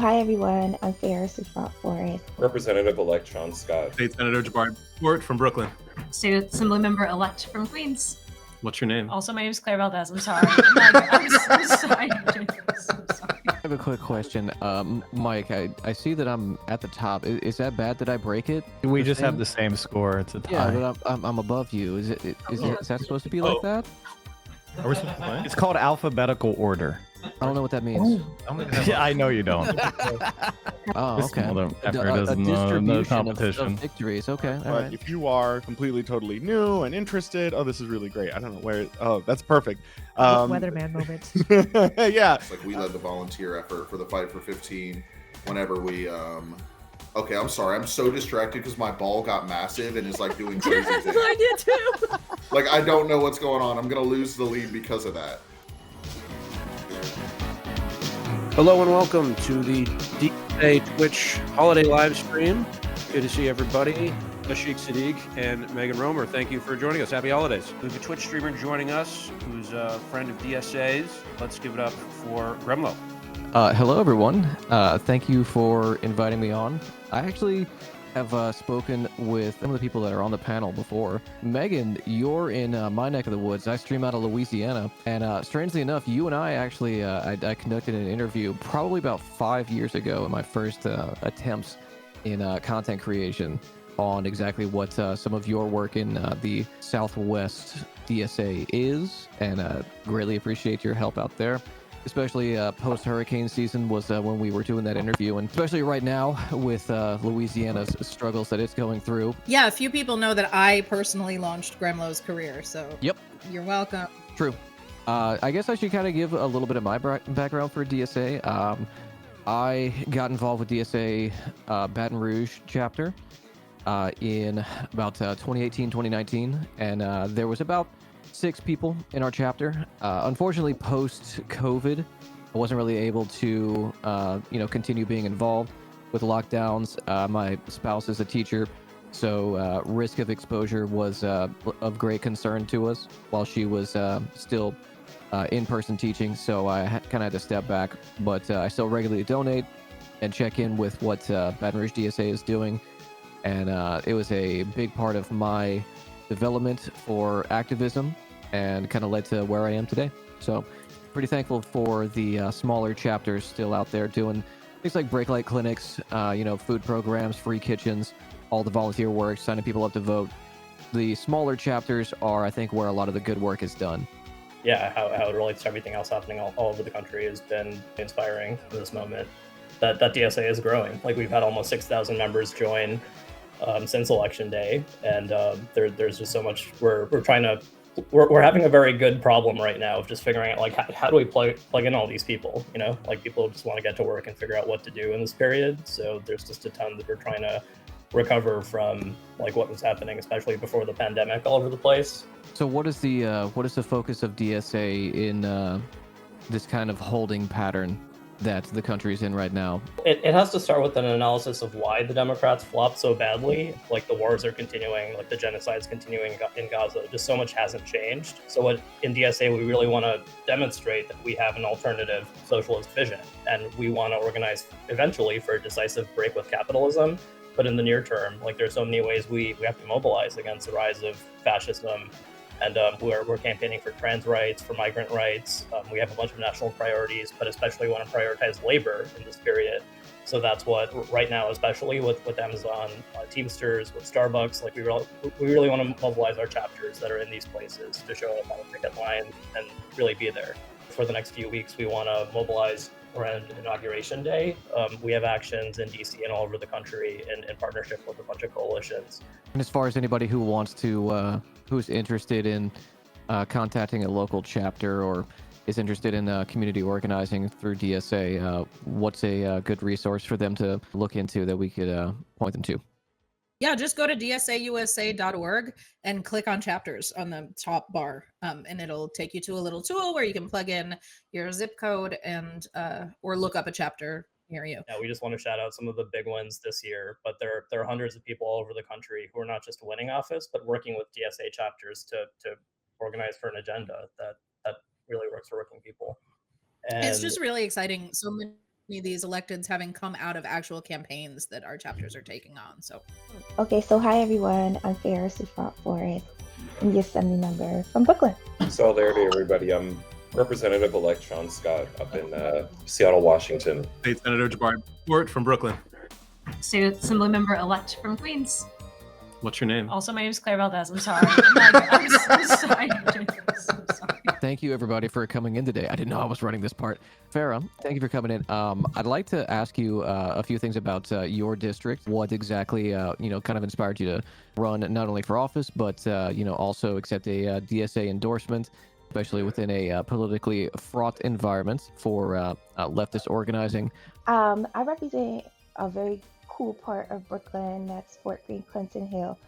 Hi everyone, I'm Phara Souffrant Forrest. Representative-elect Shaun Scott. State Senator Jabari Brisport from Brooklyn. State Assembly Member-elect from Queens. What's your name? Also, my name is Claire Valdez. I'm sorry. I'm sorry. I have a quick question. Mike, I see that I'm at the top. Is that bad that I break it? We just have the same score. It's a tie. Yeah, but I'm above you. Is that supposed to be like that? Are we supposed to play? It's called alphabetical order. I don't know what that means. Yeah, I know you don't. Oh, okay. A distribution competition. of victories. Okay, all But right. if you are completely, totally new and interested, oh, this is really great. I don't know where. Oh, that's perfect. Weatherman moment. Yeah. It's like we led the volunteer effort for the Fight for 15 whenever we okay, I'm sorry, I'm so distracted because my ball got massive and is like doing crazy things. I did too. Like I don't know what's going on. I'm gonna lose the lead because of that. Hello and welcome to the DSA Twitch Holiday Livestream. Good to see everybody. Ashik Sadiq and Megan Romer, thank you for joining us. Happy holidays. We have a Twitch streamer joining us who's a friend of DSA's. Let's give it up for Gremloe. Hello, everyone. Thank you for inviting me on. I actually have spoken with some of the people that are on the panel before. Megan, you're in my neck of the woods. I stream out of Louisiana, and strangely enough, you and I actually I conducted an interview probably about 5 years ago in my first attempts in content creation on exactly what some of your work in the Southwest DSA is, and greatly appreciate your help out there. Especially post-hurricane season was when we were doing that interview, and especially right now with Louisiana's struggles that it's going through. Yeah, a few people know that I personally launched Gremloe's career, so Yep. You're welcome. True. I guess I should kind of give a little bit of my background for DSA. I got involved with DSA Baton Rouge chapter in about 2018, 2019, and there was about 6 people in our chapter. Unfortunately, post-COVID, I wasn't really able to, continue being involved with lockdowns. My spouse is a teacher, so risk of exposure was of great concern to us while she was still in-person teaching. So I kind of had to step back, but I still regularly donate and check in with what Baton Rouge DSA is doing. And it was a big part of my development for activism and kind of led to where I am today. So pretty thankful for the smaller chapters still out there doing things like break light clinics, food programs, free kitchens, all the volunteer work, signing people up to vote. The smaller chapters are, I think, where a lot of the good work is done. Yeah, how it relates to everything else happening all over the country has been inspiring in this moment. That DSA is growing. Like, we've had almost 6,000 members join since election day, and there's just so much. We're having a very good problem right now of just figuring out, like, how do we plug in all these people? Like, people just want to get to work and figure out what to do in this period. So there's just a ton that we're trying to recover from, like, what was happening, especially before the pandemic, all over the place. So what is the focus of DSA in this kind of holding pattern that the country's in right now? It has to start with an analysis of why the Democrats flopped so badly. Like, the wars are continuing, like the genocide's continuing in Gaza. Just so much hasn't changed. So in DSA, we really want to demonstrate that we have an alternative socialist vision, and we want to organize eventually for a decisive break with capitalism. But in the near term, like, there's so many ways we have to mobilize against the rise of fascism. And we're campaigning for trans rights, for migrant rights. We have a bunch of national priorities, but especially want to prioritize labor in this period. So that's what, right now, especially with Amazon, Teamsters, with Starbucks, like, we really want to mobilize our chapters that are in these places to show up on the picket line and really be there. For the next few weeks, we want to mobilize around Inauguration Day. We have actions in DC and all over the country in partnership with a bunch of coalitions. And as far as anybody who wants to, who's interested in contacting a local chapter or is interested in community organizing through DSA, what's a good resource for them to look into that we could point them to? Yeah, just go to dsausa.org and click on chapters on the top bar, and it'll take you to a little tool where you can plug in your zip code and or look up a chapter near you. Yeah, we just want to shout out some of the big ones this year, but there are hundreds of people all over the country who are not just winning office, but working with DSA chapters to organize for an agenda that really works for working people. And it's just really exciting. So any of these electeds having come out of actual campaigns that our chapters are taking on. So, Okay, so hi everyone. I'm Phara Souffrant Forrest. I'm the assembly member from Brooklyn. Solidarity, everybody. I'm Representative-elect Shaun Scott up in Seattle, Washington. State Senator Jabari Brisport from Brooklyn. State Assembly member elect from Queens. What's your name? Also, my name is Claire Valdez. I'm sorry. I'm so sorry. Thank you, everybody, for coming in today. I didn't know I was running this part. Phara, thank you for coming in. I'd like to ask you a few things about your district. What exactly, kind of inspired you to run not only for office, but, also accept a DSA endorsement, especially within a politically fraught environment for leftist organizing? I represent a very cool part of Brooklyn. That's Fort Greene, Clinton Hill,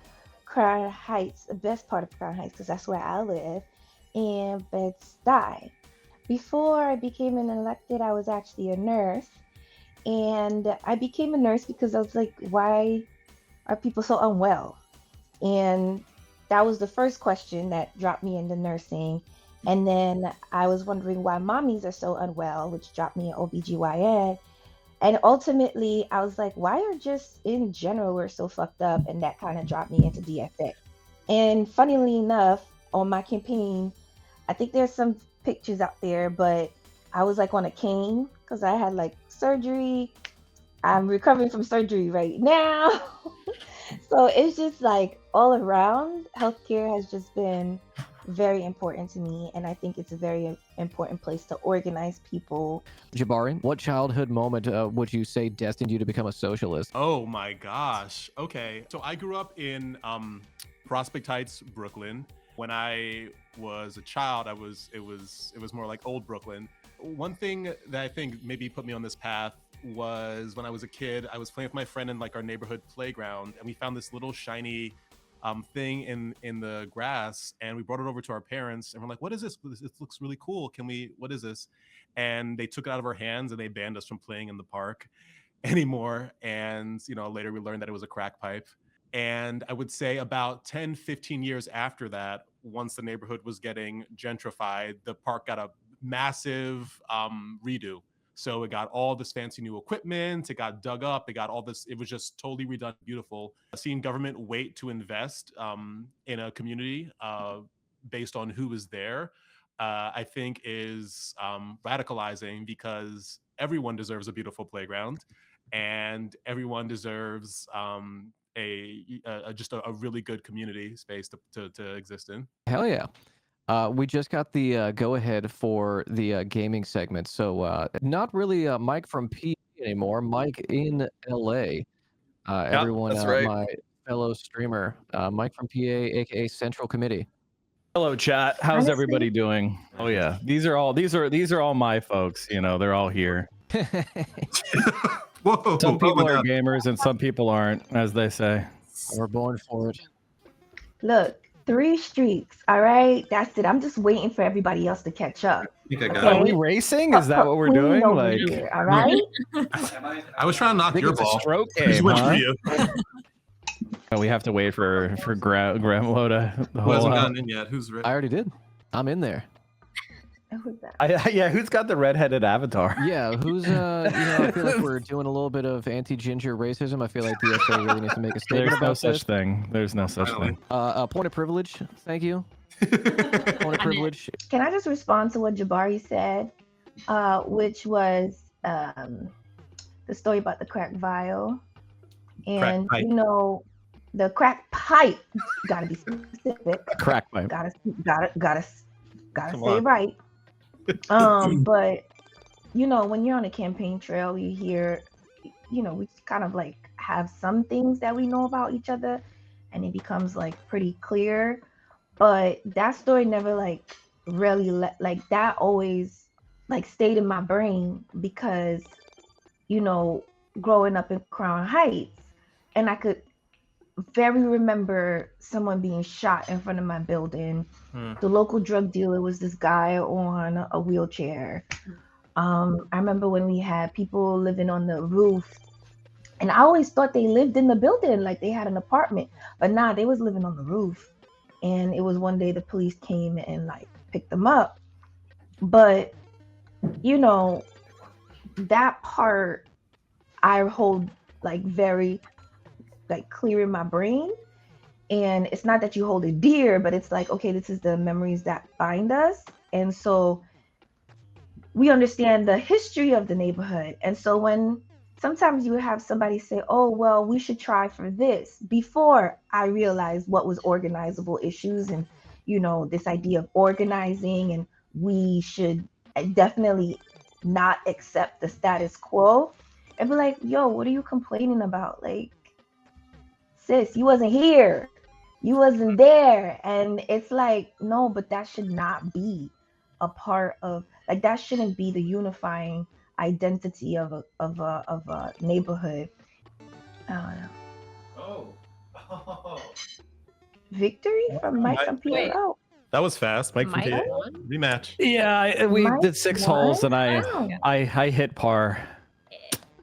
Crown Heights, the best part of Crown Heights, because that's where I live, and Bed-Stuy. Before I became an elected, I was actually a nurse, and I became a nurse because I was like, why are people so unwell? And that was the first question that dropped me into nursing. And then I was wondering why mommies are so unwell, which dropped me in OBGYN. And ultimately, I was like, why are just in general we're so fucked up? And that kind of dropped me into DSA. And funnily enough, on my campaign, I think there's some pictures out there, but I was like on a cane because I had like surgery. I'm recovering from surgery right now. So it's just like all around, healthcare has just been very important to me, and I think it's a very important place to organize people. Jabari, what childhood moment would you say destined you to become a socialist? Oh my gosh. Okay. So I grew up in Prospect Heights, Brooklyn. When I was a child, it was more like old Brooklyn. One thing that I think maybe put me on this path was when I was a kid, I was playing with my friend in like our neighborhood playground, and we found this little shiny thing in the grass, and we brought it over to our parents, and we're like, what is this? This looks really cool. What is this? And they took it out of our hands and they banned us from playing in the park anymore. And, later we learned that it was a crack pipe. And I would say about 10, 15 years after that, once the neighborhood was getting gentrified, the park got a massive redo. So it got all this fancy new equipment, it got dug up, it got all this, it was just totally redone, beautiful. Seeing government wait to invest in a community based on who was there, I think is radicalizing, because everyone deserves a beautiful playground and everyone deserves just a really good community space to exist in. Hell yeah. We just got the go-ahead for the gaming segment. So not really Mike from P anymore, Mike in LA. Everyone, that's right. My fellow streamer, Mike from PA, aka Central Committee. Hello, chat. How's everybody doing? Oh yeah, these are all my folks. They're all here. Whoa, some people are gamers and some people aren't, as they say. We're born for it. Look, 3 streaks, all right? That's it. I'm just waiting for everybody else to catch up. Are we racing? Is that what we're doing? Like, here, all right? I was trying to knock your ball. Stroke game, huh? We have to wait for Gremloe to. Who hasn't gotten in yet? Who's ready? I already did. I'm in there. Who's that? Yeah, who's got the redheaded avatar? Yeah, who's I feel like we're doing a little bit of anti-ginger racism. I feel like DSA really needs to make a statement about this. There's no such thing. Point of privilege. Thank you. Point of privilege. Can I just respond to what Jabari said, which was the story about the crack vial, and the crack pipe. Gotta be specific. Crack pipe. Gotta say it right. But when you're on a campaign trail, you hear, we kind of like have some things that we know about each other, and it becomes like pretty clear. But that story never like really that always like stayed in my brain, because growing up in Crown Heights, and I could very remember someone being shot in front of my building. The local drug dealer was this guy on a wheelchair. I remember when we had people living on the roof, and I always thought they lived in the building, like they had an apartment, but nah, they was living on the roof. And it was one day the police came and like picked them up. But that part I hold like very like clear in my brain. And it's not that you hold it dear, but it's like, okay, this is the memories that bind us. And so we understand the history of the neighborhood. And so when sometimes you would have somebody say, oh, well, we should try for this, before I realized what was organizable issues and, this idea of organizing, and we should definitely not accept the status quo, and be like, yo, what are you complaining about? Like, sis, you wasn't here. You wasn't there. And it's like, no, but that should not be a part of, like, that shouldn't be the unifying identity of a neighborhood. I don't know. Oh. Victory from Mike and Peter out. That was fast. Mike from Mike PA. won? Rematch. Yeah, we Mike did 6 won? holes and Wow. I hit par.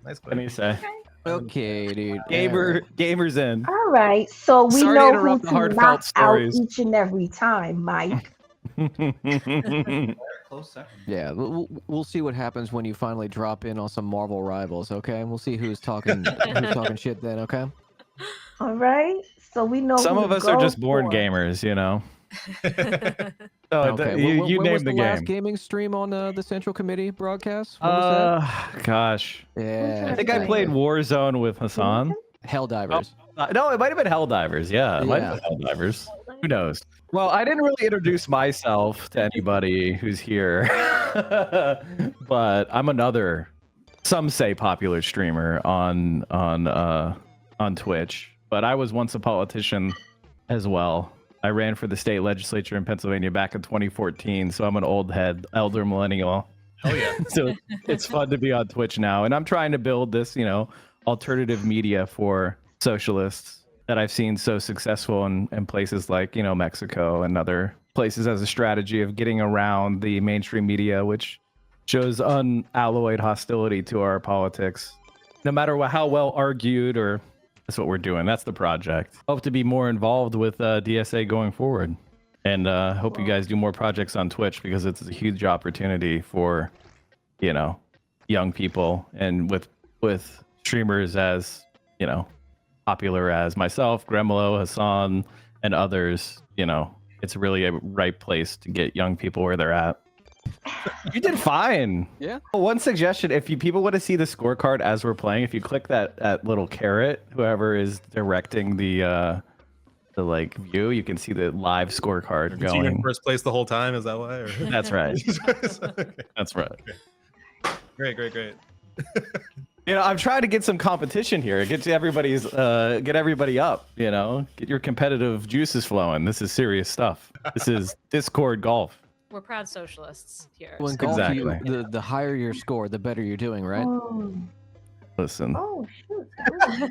Nice What do you say? Okay, dude. Gamers in. All right, so we Sorry to know who interrupt the to heartfelt knock out stories. each and every time, Mike. Close second. Yeah, we'll see what happens when you finally drop in on some Marvel rivals. Okay, we'll see who's talking shit then. Okay. All right, so we know Some who of to us are go just born for. gamers, you know. Oh, Okay. you when was named the the last game. gaming stream on the Central Committee broadcast? When was Gosh. that? Yeah. I think I played Warzone with Hassan. Helldivers. No, it might have been Helldivers. Yeah, it might have been Helldivers. Who knows? Well, I didn't really introduce myself to anybody who's here, but I'm another, some say, popular streamer on Twitch. But I was once a politician as well. I ran for the state legislature in Pennsylvania back in 2014, so I'm an old head, elder millennial. Hell yeah. So it's fun to be on Twitch now, and I'm trying to build this, alternative media for socialists that I've seen so successful in places like, Mexico and other places as a strategy of getting around the mainstream media, which shows unalloyed hostility to our politics. No matter how well argued, or that's what we're doing. That's the project. Hope to be more involved with DSA going forward. And hope you guys do more projects on Twitch, because it's a huge opportunity for, young people, and with streamers as, popular as myself, Gremloe, Hassan, and others, it's really a right place to get young people where they're at. You did fine. Yeah. One suggestion: if people want to see the scorecard as we're playing, if you click that little caret, whoever is directing the view, you can see the live scorecard Did you going. in first place the whole time? Is that why? Or? That's right. Okay. That's right. Great. I'm trying to get some competition here. Get everybody up. Get your competitive juices flowing. This is serious stuff. This is Discord golf. We're proud socialists here. Well, in golf, Exactly. the higher your score, the better you're doing, right? Listen. Oh shoot. We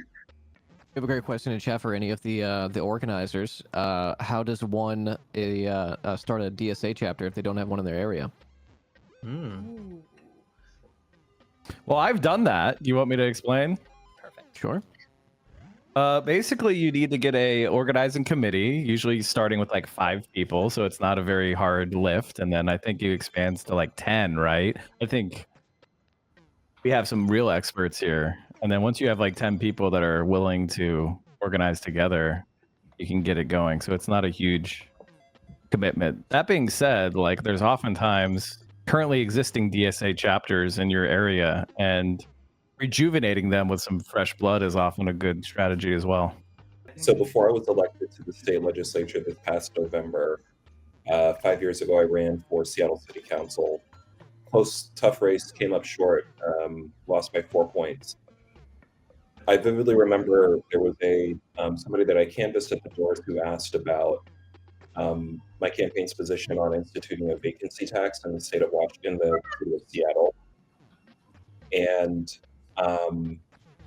have a great question in chat for any of the organizers. How does one start a DSA chapter if they don't have one in their area? Well, I've done that. You want me to explain? Perfect. Sure. Basically, you need to get a organizing committee, usually starting with like 5 people, so it's not a very hard lift. And then I think it expands to like 10, right? I think we have some real experts here. And then once you have like 10 people that are willing to organize together, you can get it going. So it's not a huge commitment. That being said, like there's oftentimes currently existing DSA chapters in your area, and rejuvenating them with some fresh blood is often a good strategy as well. So before I was elected to the state legislature this past November, 5 years ago, I ran for Seattle City Council. Close, tough race, came up short, lost by 4 points. I vividly remember there was somebody that I canvassed at the doors who asked about my campaign's position on instituting a vacancy tax in the state of Washington, the city of Seattle. And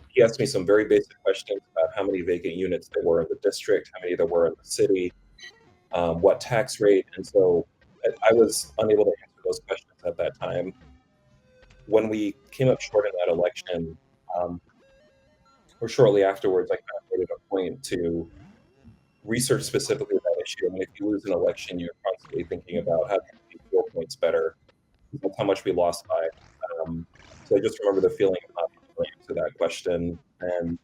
he asked me some very basic questions about how many vacant units there were in the district, how many there were in the city, what tax rate. And so I was unable to answer those questions at that time. When we came up short in that election, or shortly afterwards, I kind of made it a point to research specifically that issue. I mean, if you lose an election, you're constantly thinking about how can you be 4 points better. That's how much we lost by. So I just remember the feeling of not being able to answer that question and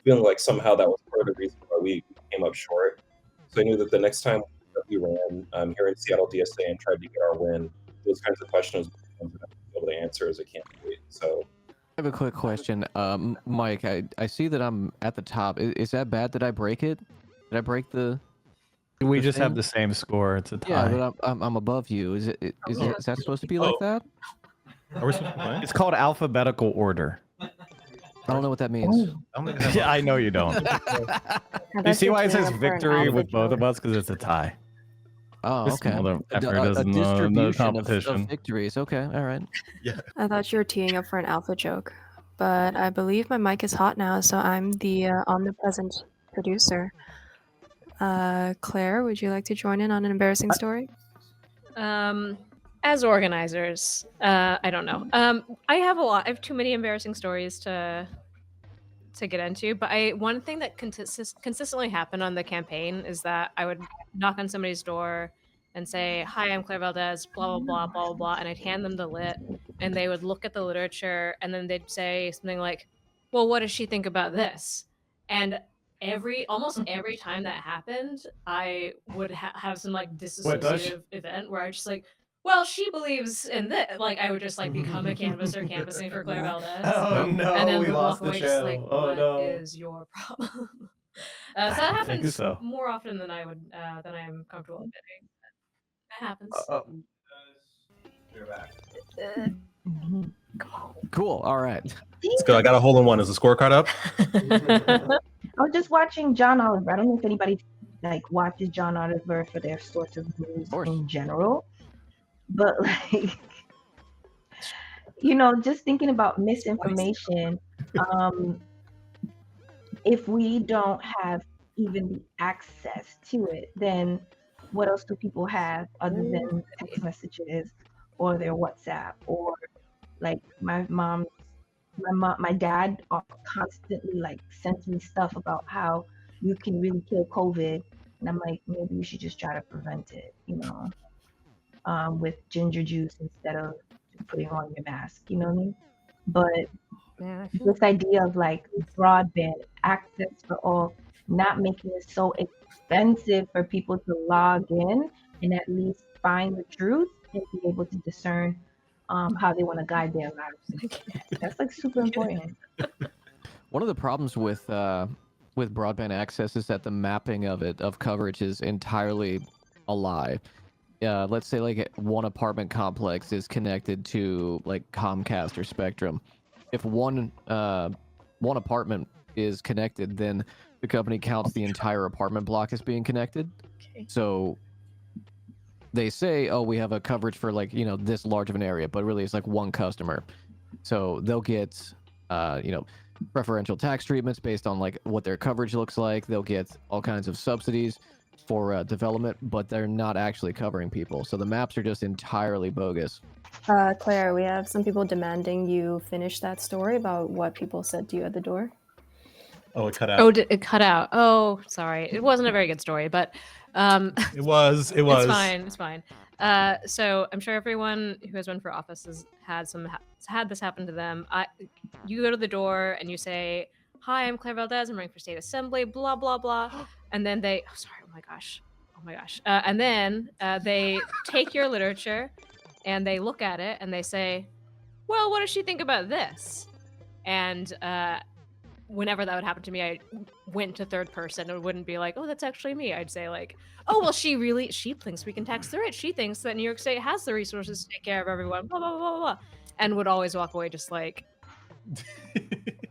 feeling like somehow that was part of the reason why we came up short. So I knew that the next time that we ran here in Seattle DSA and tried to get our win, those kinds of questions were ones that I would be able to answer as a candidate. So I have a quick question. Mike, I see that I'm at the top. Is that bad? Did I break it? Did I break the... We the just have thing? the same score. It's a tie. Yeah, but I'm above you. Is that supposed to be like that? Are we supposed to play? It's called alphabetical order. I don't know what that means. Yeah, I know you don't. You see why it says victory with both of us? Because it's a tie. Oh, This okay. mother A effer doesn't know the distribution of competition. victories. Okay, all right. Yeah. I thought you were teeing up for an alpha joke, but I believe my mic is hot now, so I'm the omnipresent producer. Claire, would you like to join in on an embarrassing story? As organizers, I don't know. I have too many embarrassing stories to get into, but one thing that consistently happened on the campaign is that I would knock on somebody's door and say, "Hi, I'm Claire Valdez, blah, blah, blah, blah, blah," and I'd hand them the lit, and they would look at the literature, and then they'd say something like, "Well, what does she think about this?" And almost every time that happened, I would have some like dissociative event where I just like, well, she believes in this. Like I would just like become a canvasser canvassing for Claire Valdez. Oh no, and then we lost walk the away just like, channel. Oh what no. is your problem? So that happens so. more often than I would than I'm comfortable admitting. That happens. Cool. All right. Let's go. I got a hole in one. Is the scorecard up? I was just watching John Oliver. I don't know if anybody like watches John Oliver for their sorts of news in general, but like, you know, just thinking about misinformation. If we don't have even the access to it, then what else do people have other than text messages or their WhatsApp or like my dad constantly like sends me stuff about how you can really kill COVID, and I'm like, maybe you should just try to prevent it, you know, with ginger juice instead of putting on your mask, you know what I mean? But this idea of like broadband access for all, not making it so expensive for people to log in and at least find the truth and be able to discern how they want to guide their lives. That's like super important. One of the problems with broadband access is that the mapping of coverage is entirely a lie. Let's say like one apartment complex is connected to like Comcast or Spectrum. If one apartment is connected, then the company counts the entire apartment block as being connected. Okay. So they say, oh, we have a coverage for like, you know, this large of an area, but really it's like one customer. So they'll get, you know, preferential tax treatments based on like what their coverage looks like. They'll get all kinds of subsidies for development, but they're not actually covering people. So the maps are just entirely bogus. Claire, we have some people demanding you finish that story about what people said to you at the door. Oh, it cut out. Oh, it cut out. Oh, sorry. It wasn't a very good story, but It was. It's fine. It's fine. So I'm sure everyone who has run for office has had this happen to them. You go to the door and you say, "Hi, I'm Claire Valdez. I'm running for state assembly." Blah blah blah, and then they. Oh, sorry. Oh my gosh. And then they take your literature, and they look at it and they say, "Well, what does she think about this?" And whenever that would happen to me, I went to third person. It wouldn't be like, "Oh, that's actually me." I'd say like, "Oh, well, she thinks we can tax the rich. She thinks that New York State has the resources to take care of everyone." Blah blah blah blah blah, and would always walk away just like,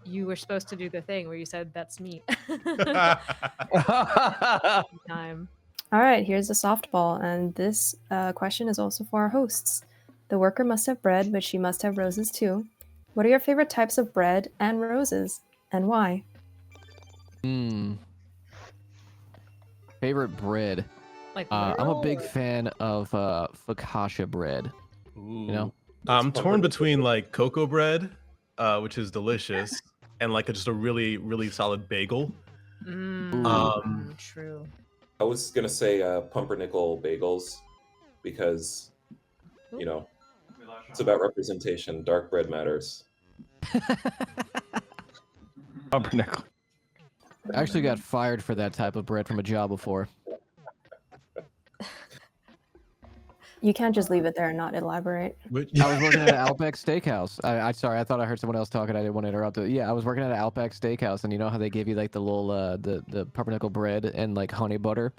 "You were supposed to do the thing where you said that's me." Time. All right, here's a softball, and this question is also for our hosts. The worker must have bread, but she must have roses too. What are your favorite types of bread and roses, and why? Favorite bread. Like I'm a big fan of focaccia bread. Ooh. You know, I'm torn between like cocoa bread, which is delicious, and like just a really, really solid bagel. True. I was gonna say pumpernickel bagels because, you know, It's about representation. Dark bread matters. Pumpernickel. I actually got fired for that type of bread from a job before. You can't just leave it there and not elaborate. I was working at an Outback Steakhouse. I sorry, I thought I heard someone else talking. I didn't want to interrupt it. Yeah, I was working at an Outback Steakhouse, and you know how they give you like the little the pumpernickel bread and like honey butter.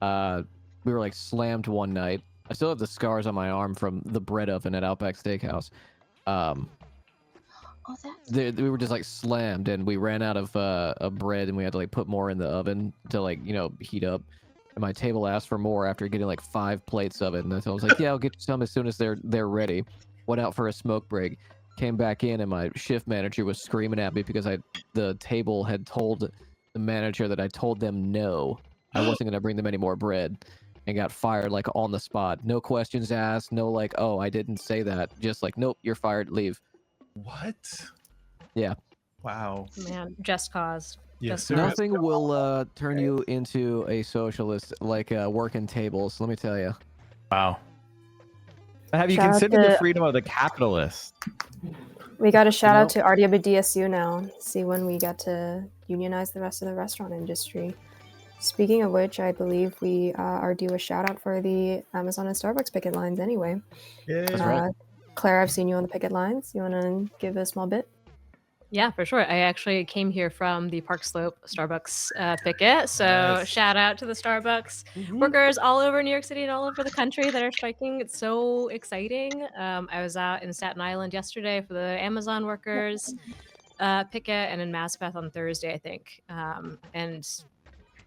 We were like slammed one night. I still have the scars on my arm from the bread oven at Outback Steakhouse. We were just like slammed, and we ran out of bread, and we had to like put more in the oven to like heat up. And my table asked for more after getting like 5 plates of it, and so I was like, "Yeah, I'll get you some as soon as they're ready." Went out for a smoke break, came back in, and my shift manager was screaming at me because the table had told the manager that I told them no, I wasn't gonna bring them any more bread, and got fired like on the spot. No questions asked, no like, "Oh, I didn't say that." Just like, "Nope, you're fired. Leave." What? Yeah. Wow. Man, just cause. Yes, Nothing will turn you into a socialist like working tables. Let me tell you. Wow. Have you Shout out considered the to- freedom of the capitalist? We got a shout out to RWDSU now. See when we get to unionize the rest of the restaurant industry. Speaking of which, I believe we are due a shout out for the Amazon and Starbucks picket lines anyway. Yeah. That's right. Claire, I've seen you on the picket lines. You want to give a small bit? Yeah, for sure. I actually came here from the Park Slope Starbucks picket. So Nice. shout out to the Starbucks workers all over New York City and all over the country that are striking. It's so exciting. I was out in Staten Island yesterday for the Amazon workers picket, and in Maspeth on Thursday, I think. And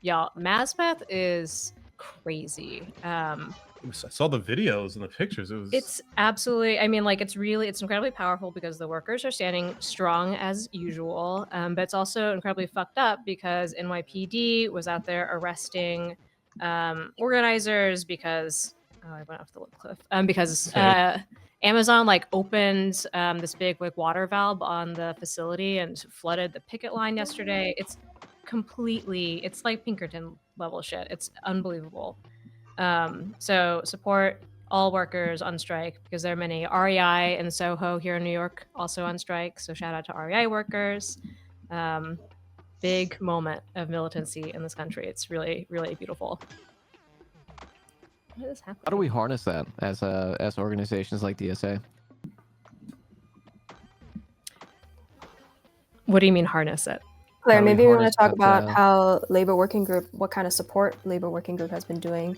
y'all, Maspeth is crazy. I saw the videos and the pictures. It's absolutely, I mean, like, it's incredibly powerful because the workers are standing strong as usual, but it's also incredibly fucked up because NYPD was out there arresting organizers because, I went off the cliff, because Amazon like opened this big like water valve on the facility and flooded the picket line yesterday. It's like Pinkerton level shit. It's unbelievable. So support all workers on strike because there are many. REI and Soho here in New York also on strike. So shout out to REI workers. Big moment of militancy in this country. It's really, really beautiful. What is happening? How do we harness that as organizations like DSA? What do you mean harness it? Claire, How do we maybe we want harness to talk that, about how Labor Working Group, what kind of support Labor Working Group has been doing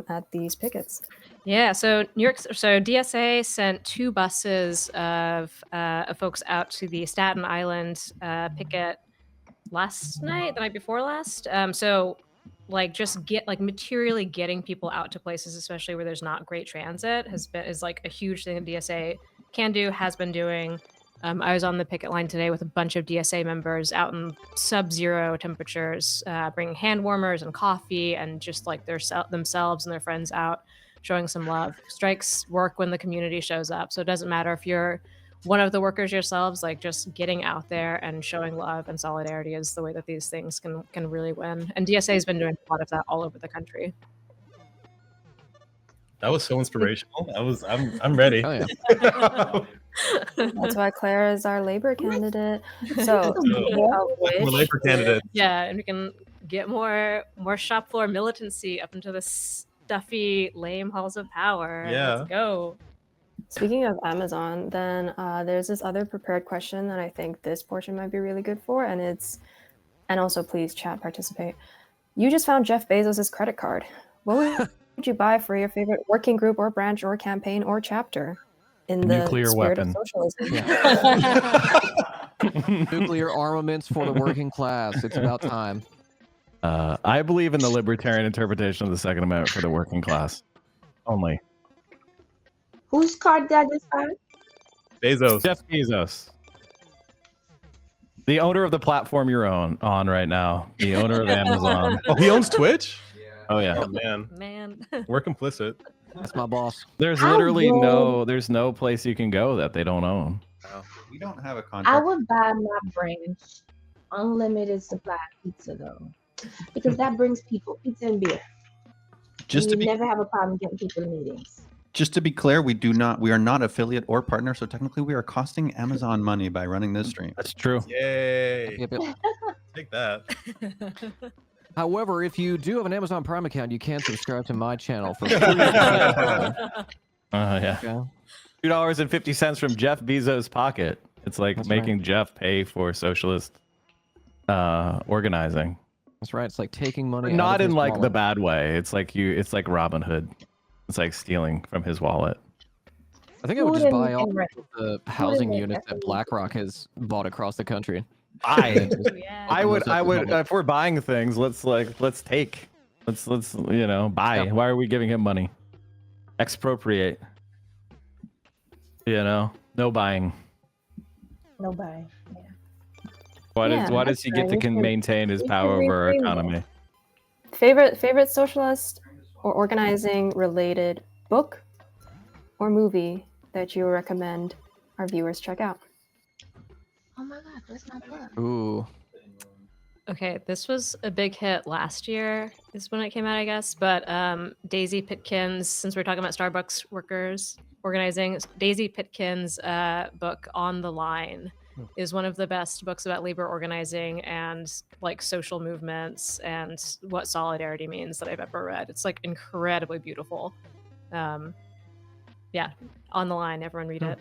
at these pickets. Yeah, so DSA sent 2 buses of folks out to the Staten Island picket last night, the night before last. So like just materially getting people out to places, especially where there's not great transit, is like a huge thing that DSA can do, has been doing. I was on the picket line today with a bunch of DSA members out in sub-zero temperatures, bringing hand warmers and coffee, and just like themselves and their friends out, showing some love. Strikes work when the community shows up, so it doesn't matter if you're one of the workers yourselves. Like just getting out there and showing love and solidarity is the way that these things can really win. And DSA has been doing a lot of that all over the country. That was so inspirational. I'm ready. Oh, yeah. That's why Claire is our labor candidate. So, We're labor candidates. Yeah, and we can get more shop floor militancy up into the stuffy, lame halls of power. Yeah. Let's go. Speaking of Amazon, then there's this other prepared question that I think this portion might be really good for, and also please chat participate. You just found Jeff Bezos' credit card. What would you buy for your favorite working group or branch or campaign or chapter in the Nuclear spirit weapon. of socialism? Nuclear armaments for the working class. It's about time. I believe in the libertarian interpretation of the Second Amendment for the working class only. Whose card did I just find? Bezos. Jeff Bezos. The owner of the platform you're on right now. The owner of Amazon. Oh, he owns Twitch? Oh, yeah. Oh, man. We're complicit. That's my boss. There's literally there's no place you can go that they don't own. We don't have a I contract. would buy my branch unlimited supply of pizza though, because that brings people pizza and beer. Just you to be never have a problem getting people to meetings. Just to be clear, we are not affiliate or partner, so technically we are costing Amazon money by running this stream. That's true. Yay! Yep, yep. Take that. However, if you do have an Amazon Prime account, you can subscribe to my channel for free. Yeah. Okay. $2.50 from Jeff Bezos' pocket. It's like That's making right. Jeff pay for socialist organizing. That's right. It's like taking money. out Not of in his like the wallet. bad way. It's like Robin Hood. It's like stealing from his wallet. I think I would Food just and- buy all and rent. of the housing and units that rent. BlackRock has bought across the country. I Yeah. would Those up to public. if we're buying things, let's take. Let's buy. Yeah. Why are we giving him money? Expropriate. No buying. Nobody. Why Yeah, does that's he get right. to We can- maintain his we power can over our reframe it. economy? Favorite socialist or organizing related book or movie that you would recommend our viewers check out? Oh my God, where's my book? Ooh. Okay, this was a big hit last year, is when it came out, I guess. But Daisy Pitkin's, since we're talking about Starbucks workers organizing, Daisy Pitkin's book On the Line is one of the best books about labor organizing and like social movements and what solidarity means that I've ever read. It's like incredibly beautiful. Yeah, On the Line, everyone read it.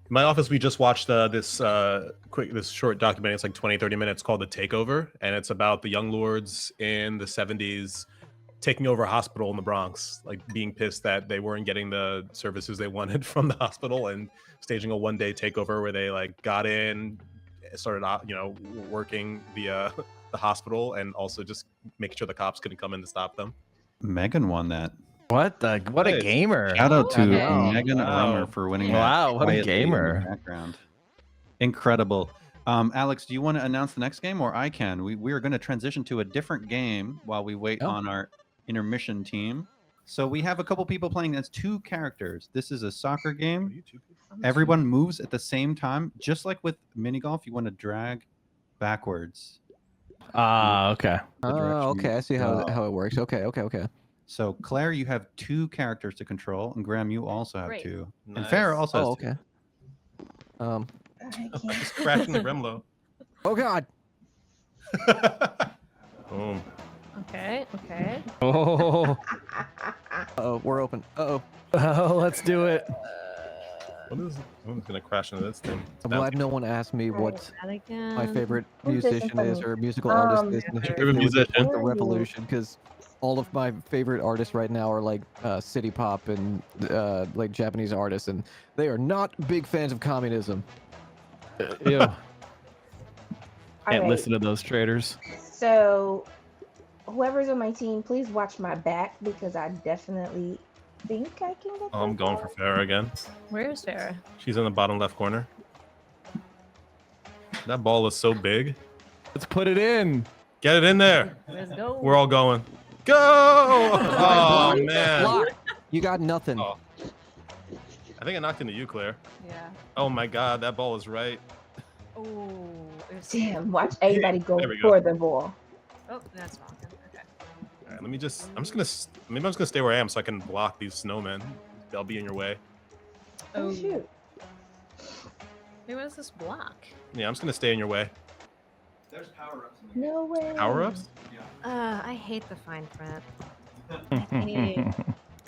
In my office, we just watched this short documentary. It's like 20-30 minutes called The Takeover, and it's about the Young Lords in the 70s taking over a hospital in the Bronx, like being pissed that they weren't getting the services they wanted from the hospital, and staging a one-day takeover where they like got in, started working the hospital, and also just making sure the cops couldn't come in to stop them. Megan won that. What a Nice. gamer! Shout out to Wow. Megan Wow. Rummer for winning Wow, that. what a quietly in the gamer. background. Incredible. Alex, do you want to announce the next game, or I can? We are going to transition to a different game while we wait Oh. on our intermission team. So we have a couple people playing as two characters. This is a soccer game. Everyone moves at the same time, just like with mini golf. You want to drag backwards. Okay. the direction Oh, you okay. I see how go. it works. Okay. So Claire, you have two characters to control, and Graham, you also have Great. two, and Nice. Phara also has Oh, two. okay. I can't. Just crashing the Gremloe. Oh God. Boom. Okay. Oh, Oh, we're open. Uh-oh. let's do it. What is? I'm gonna crash into this thing. I'm glad no one asked me what That again. my favorite Musician musician for is me. or musical artist is. Yeah, and if favorite they would musician. support Who The are you? revolution, because all of my favorite artists right now are like city pop and like Japanese artists, and they are not big fans of communism. Ew. All Can't right. listen to those traders. So, whoever's on my team, please watch my back because I definitely think I can get. Oh, I'm this going one. for Phara again. Where is Phara? She's in the bottom left corner. That ball is so big. Let's put it in. Get it in there. Let's go. We're all going. Go! Oh man. Block. You got nothing. Oh. I think I knocked into you, Claire. Yeah. Oh my God, that ball is right. Oh. It's... Damn! Watch everybody go There we go. for the ball. Oh, that's wrong. Okay. All right, let me just. I'm just gonna stay where I am so I can block these snowmen. They'll be in your way. Oh shoot! Wait, what is this block? Yeah, I'm just gonna stay in your way. There's power-ups. No way. Power ups? I hate the fine print.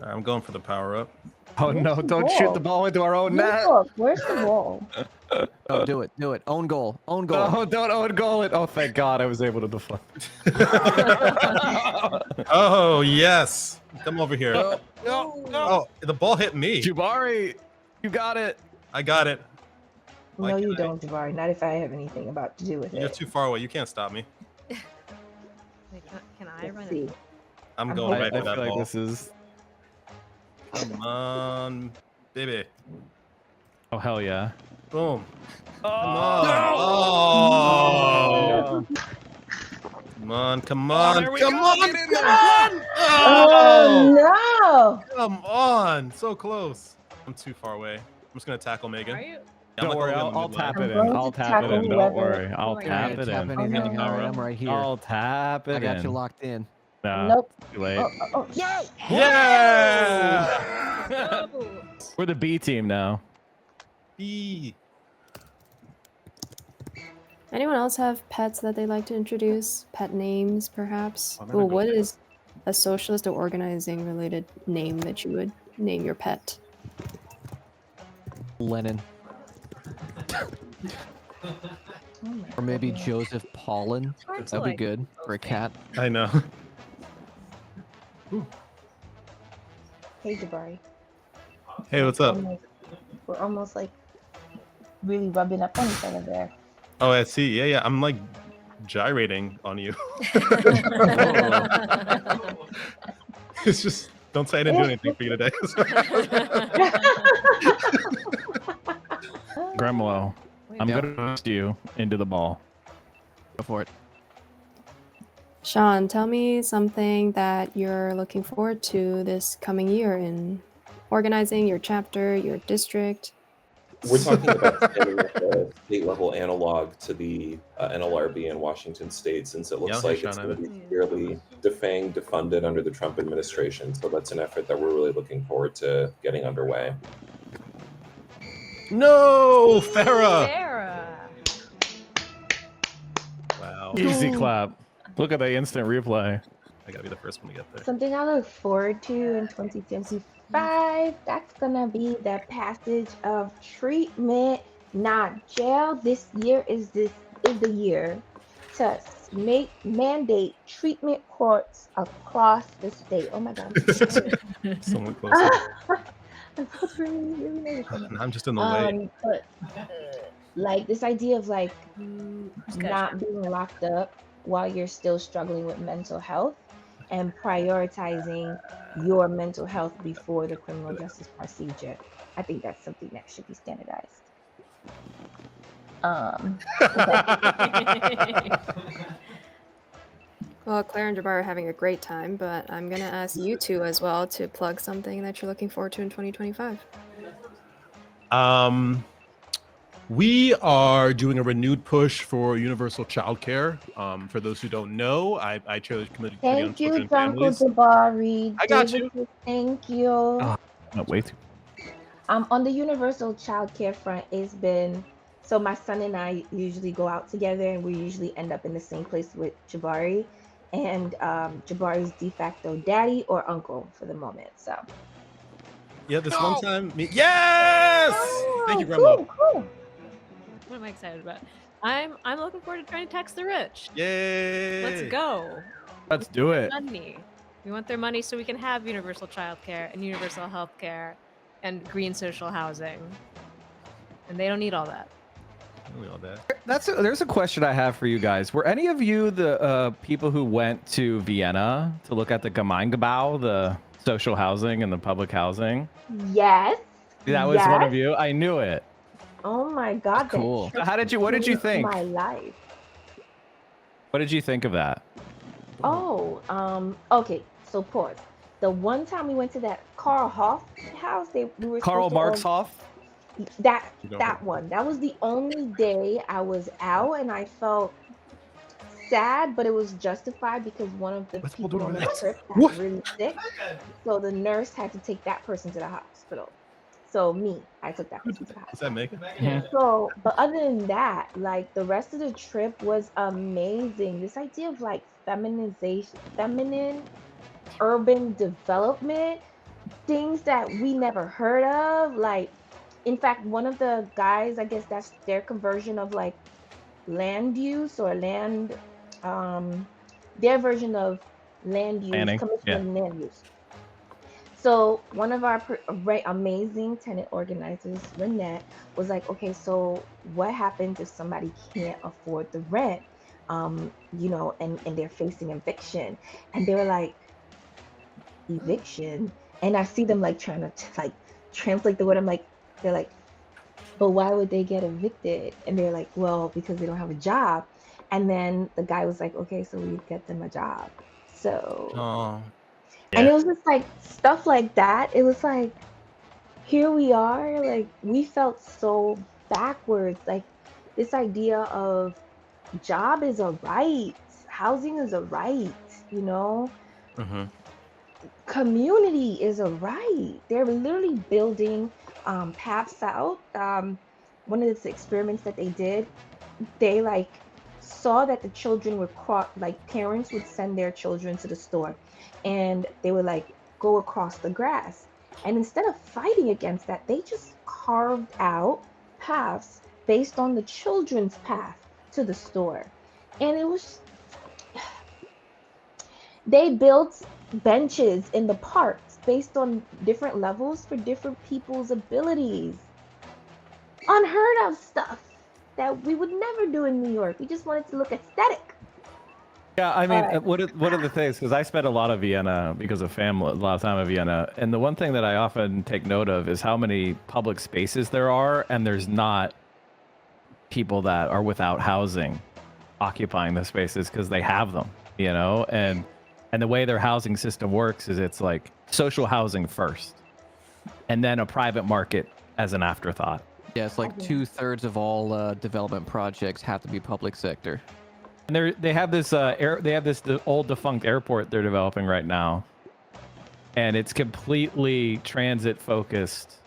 I'm going for the power up. Oh no! the Don't shoot ball? the ball into our own net. Look, where's the ball? Oh, do it. Own goal. Own goal. No, don't own goal it. Oh, thank God, I was able to deflect. Oh yes, come over here. No. Oh, the ball hit me. Jabari, you got it. I got it. Why No, you can't I? don't, Jabari. Not if I have anything about to do with You're it. too far away. You can't stop me. Wait, can I Let's run see. it? I'm I'm going I right feel for that like ball. this is. Come on, baby. Oh hell yeah! Boom. Oh, Come on. Come on, come on, there we come go. on, Get in come there. on! Oh Come on, so close. I'm too far away. I'm just gonna tackle Megan. Are you? Yeah, Don't I'm worry, gonna go I'll in the tap mid it I'm in. going I'll to tap it tackle in. Don't whoever- worry, I'll Oh, tap yeah. it Tap in. anything. Power I'm up. right here. I'll tap it I got in. you locked in. Nah, Nope. too late. No! Yeah! We're the B team now. B. Anyone else have pets that they'd like to introduce? Pet names, perhaps? I'm gonna Well, go what there. is a socialist or organizing related name that you would name your pet? Lenin. Or maybe Joseph Pollen. hard to, That'd be like, good for a cat. I know. Hey, Jabari. Hey, what's up? We're almost like really rubbing up on each other there. Oh, I see. Yeah, yeah. I'm like gyrating on you. It's just don't say I didn't do anything for you today. Gremloe, I'm gonna boost you into the ball. Go for it. Shaun, tell me something that you're looking forward to this coming year in organizing your chapter, your district. We're talking about standing at the state level analog to the NLRB in Washington State, since it looks Yeah, like Shaun, it's I going to know. be severely defanged, defunded under the Trump administration. So that's an effort that we're really looking forward to getting underway. No, Phara. Phara. Wow. Easy clap. Look at the instant replay. I gotta be the first one to get there. Something I look forward to in 2025, that's gonna be the passage of treatment, not jail. This year is the year to mandate treatment courts across the state. Oh my God. Someone closer. I'm supposed to really nervous right now. I'm just in the way. But like this idea of like not being locked up while you're still struggling with mental health and prioritizing your mental health before the criminal justice procedure. I think that's something that should be standardized. Well, Claire and Jabari are having a great time, but I'm going to ask you two as well to plug something that you're looking forward to in 2025. We are doing a renewed push for universal childcare. For those who don't know, I chair the committee on Thank children you, and Uncle families. Jabari. I got David, you. Thank you. No, wait. On the universal childcare front, it's been so my son and I usually go out together, and we usually end up in the same place with Jabari, and Jabari's de facto daddy or uncle for the moment. So Yeah, this one time. Yes! Thank you, Gremloe. cool. What am I excited about? I'm looking forward to trying to tax the rich. Yay! Let's go. Let's do it. Money. We want their money so we can have universal childcare and universal healthcare and green social housing. And they don't need all that. There's a question I have for you guys. Were any of you the people who went to Vienna to look at the Gemeinbau, the social housing and the public housing? Yes. That was one of you. I knew it. Oh my God. that Cool. trip What did you changed think? My life. What did you think of that? Oh, okay. So pause. The one time we went to that Karl Hoff house, we were Karl supposed to Marx Hoff? that one. That was the only day I was out, and I felt sad, but it was justified because one of the people on the trip got really sick. So the nurse had to take that person to the hospital. So I took that person to the hospital. Is that Megan? So, but other than that, like the rest of the trip was amazing. This idea of like feminine urban development, things that we never heard of. Like, in fact, one of the guys, I guess that's their conversion of like land use or land, their version of land use, Planning, commission yeah. on land use. So one of our amazing tenant organizers, Lynette, was like, okay, so what happens if somebody can't afford the rent, and they're facing eviction? And they were like, eviction? And I see them like trying to like translate the word. They're like, but why would they get evicted? And they're like, well, because they don't have a job. And then the guy was like, okay, so we get them a job. So Oh. And it was just like stuff like that. It was like, here we are, like we felt so backwards. Like this idea of job is a right, housing is a right, Community is a right. They're literally building paths out. One of the experiments that they did, they like saw that the children were like parents would send their children to the store and they would like go across the grass. And instead of fighting against that, they just carved out paths based on the children's path to the store. And it was, they built benches in the parks based on different levels for different people's abilities. Unheard of stuff that we would never do in New York. We just wanted to look aesthetic. Yeah, I mean, one of the things, because I spent a lot of Vienna because of family, a lot of time in Vienna, and the one thing that I often take note of is how many public spaces there are, and there's not people that are without housing occupying the spaces because they have them, you know, and the way their housing system works is it's like social housing first, and then a private market as an afterthought. Yeah, it's like 2/3 of all development projects have to be public sector. And they have this the old defunct airport they're developing right now, and it's completely transit focused,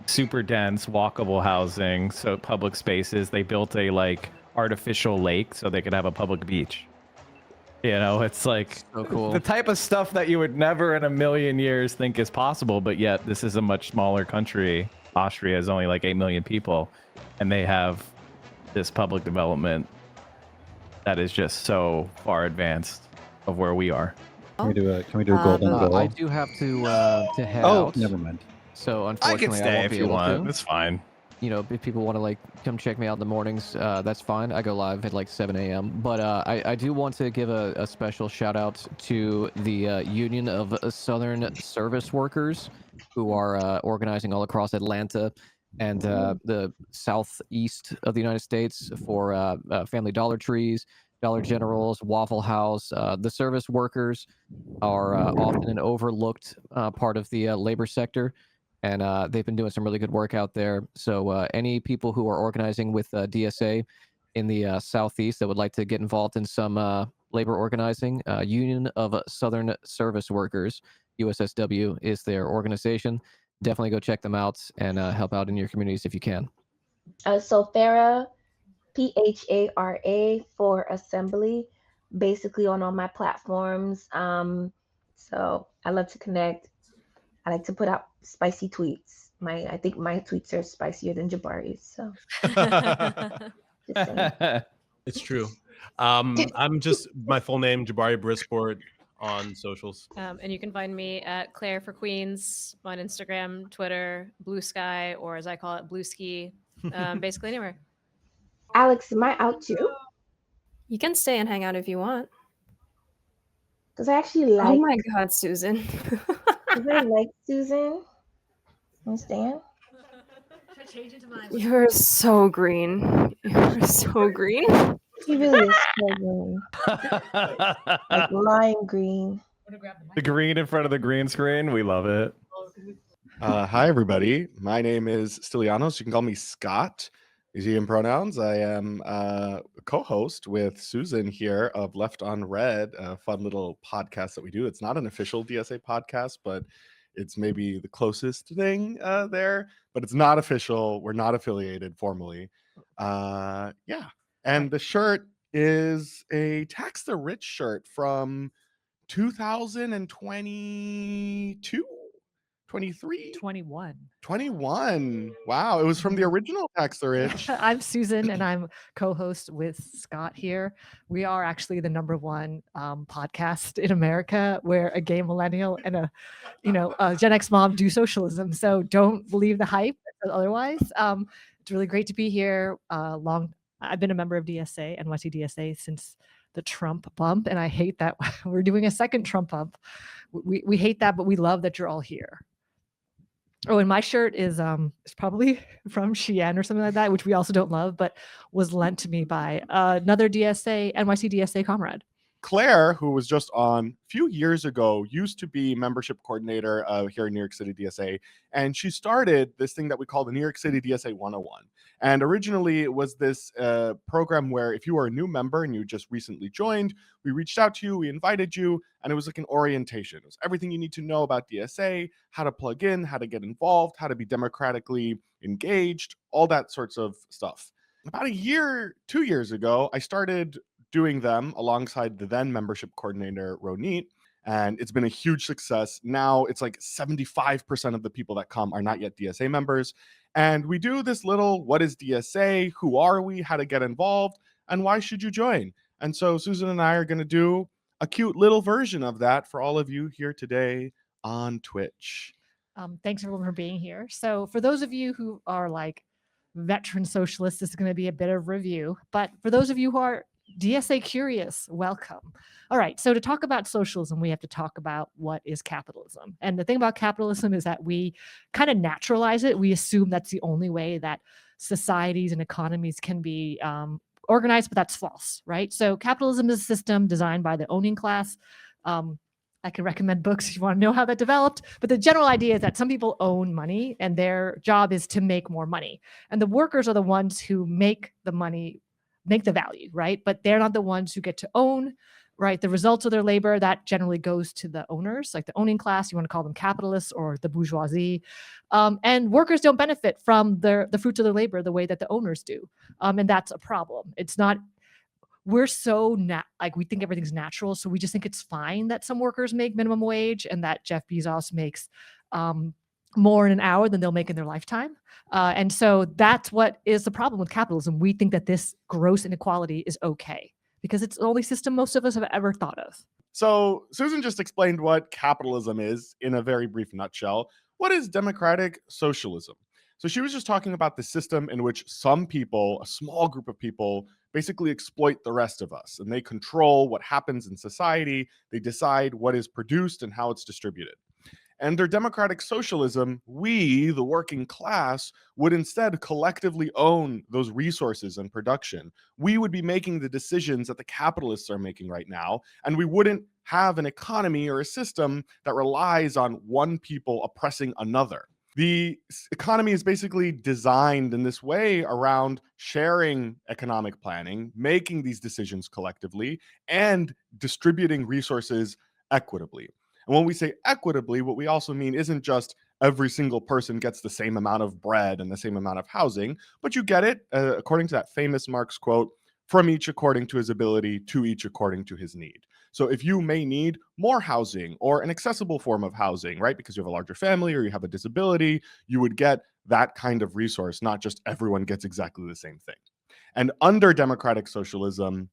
super dense, walkable housing, so public spaces. They built a like artificial lake so they could have a public beach. You know, it's like so cool. The type of stuff that you would never in a million years think is possible, but yet this is a much smaller country. Austria is only like 8 million people, and they have this public development that is just so far advanced of where we are. Can we do a golden goal? I do have to head Oh, out. never mind. So I unfortunately, can stay won't if be you able want. to. It's fine. You know, if people want to like come check me out in the mornings, that's fine. I go live at like 7 a.m. But I do want to give a special shout out to the Union of Southern Service Workers, who are organizing all across Atlanta and the southeast of the United States for Family Dollar Trees, Dollar Generals, Waffle House. The service workers are often an overlooked part of the labor sector, and they've been doing some really good work out there. So any people who are organizing with DSA in the southeast that would like to get involved in some labor organizing, Union of Southern Service Workers, USSW, is their organization. Definitely go check them out and help out in your communities if you can. So Phara, Phara for Assembly, basically on all my platforms. So I love to connect. I like to put out spicy tweets. I think my tweets are spicier than Jabari's. So just saying. It's true. I'm just my full name, Jabari Brisport, on socials. And you can find me at Claire for Queens on Instagram, Twitter, Blue Sky, or as I call it, Blue Ski, basically anywhere. Alex, am I out too? You can stay and hang out if you want. Because I actually like. Oh my God, Susan. Because I like Susan. Understand? You're so green. You're so green. He really is so green. Like lime green. The green in front of the green screen, we love it. Hi, everybody. My name is Stylianos. You can call me Scott. Easy in pronouns. I am a co-host with Susan here of Left on Red, a fun little podcast that we do. It's not an official DSA podcast, but it's maybe the closest thing there. But it's not official. We're not affiliated formally. Yeah. And the shirt is a Tax the Rich shirt from 2022. 23? 21. Wow. It was from the original Tax the Rich. I'm Susan, and I'm co-host with Scott here. We are actually the #1 podcast in America where a gay millennial and a Gen X mom do socialism. So don't believe the hype otherwise. It's really great to be here. I've been a member of DSA, NYC DSA, since the Trump bump, and I hate that we're doing a second Trump bump. We hate that, but we love that you're all here. Oh, and my shirt is probably from Shein or something like that, which we also don't love, but was lent to me by another DSA, NYC DSA comrade. Claire, who was just on a few years ago, used to be membership coordinator here in New York City DSA, and she started this thing that we call the New York City DSA 101. And originally it was this program where if you were a new member and you just recently joined, we reached out to you, we invited you, and it was like an orientation. It was everything you need to know about DSA, how to plug in, how to get involved, how to be democratically engaged, all that sorts of stuff. About 2 years ago, I started doing them alongside the then membership coordinator, Ronit, and it's been a huge success. Now it's like 75% of the people that come are not yet DSA members. And we do this little, what is DSA? Who are we? How to get involved? And why should you join? And so Susan and I are going to do a cute little version of that for all of you here today on Twitch. Thanks everyone for being here. So for those of you who are like veteran socialists, this is going to be a bit of review. But for those of you who are DSA curious, welcome. All right, so to talk about socialism, we have to talk about what is capitalism. And the thing about capitalism is that we kind of naturalize it. We assume that's the only way that societies and economies can be organized, but that's false, right? So capitalism is a system designed by the owning class. I can recommend books if you want to know how that developed. But the general idea is that some people own money and their job is to make more money. And the workers are the ones who make the money, make the value, right? But they're not the ones who get to own, right? The results of their labor, that generally goes to the owners, like the owning class. You want to call them capitalists or the bourgeoisie. And workers don't benefit from the fruits of their labor the way that the owners do. And that's a problem. It's not, we're so like we think everything's natural. So we just think it's fine that some workers make minimum wage and that Jeff Bezos makes more in an hour than they'll make in their lifetime. And so that's what is the problem with capitalism. We think that this gross inequality is okay because it's the only system most of us have ever thought of. So Susan just explained what capitalism is in a very brief nutshell. What is democratic socialism? So she was just talking about the system in which some people, a small group of people, basically exploit the rest of us, and they control what happens in society. They decide what is produced and how it's distributed. Under democratic socialism, we, the working class, would instead collectively own those resources and production. We would be making the decisions that the capitalists are making right now, and we wouldn't have an economy or a system that relies on one people oppressing another. The economy is basically designed in this way around sharing economic planning, making these decisions collectively, and distributing resources equitably. And when we say equitably, what we also mean isn't just every single person gets the same amount of bread and the same amount of housing, but you get it, according to that famous Marx quote, from each according to his ability, to each according to his need. So if you may need more housing or an accessible form of housing, right, because you have a larger family or you have a disability, you would get that kind of resource, not just everyone gets exactly the same thing. And under democratic socialism,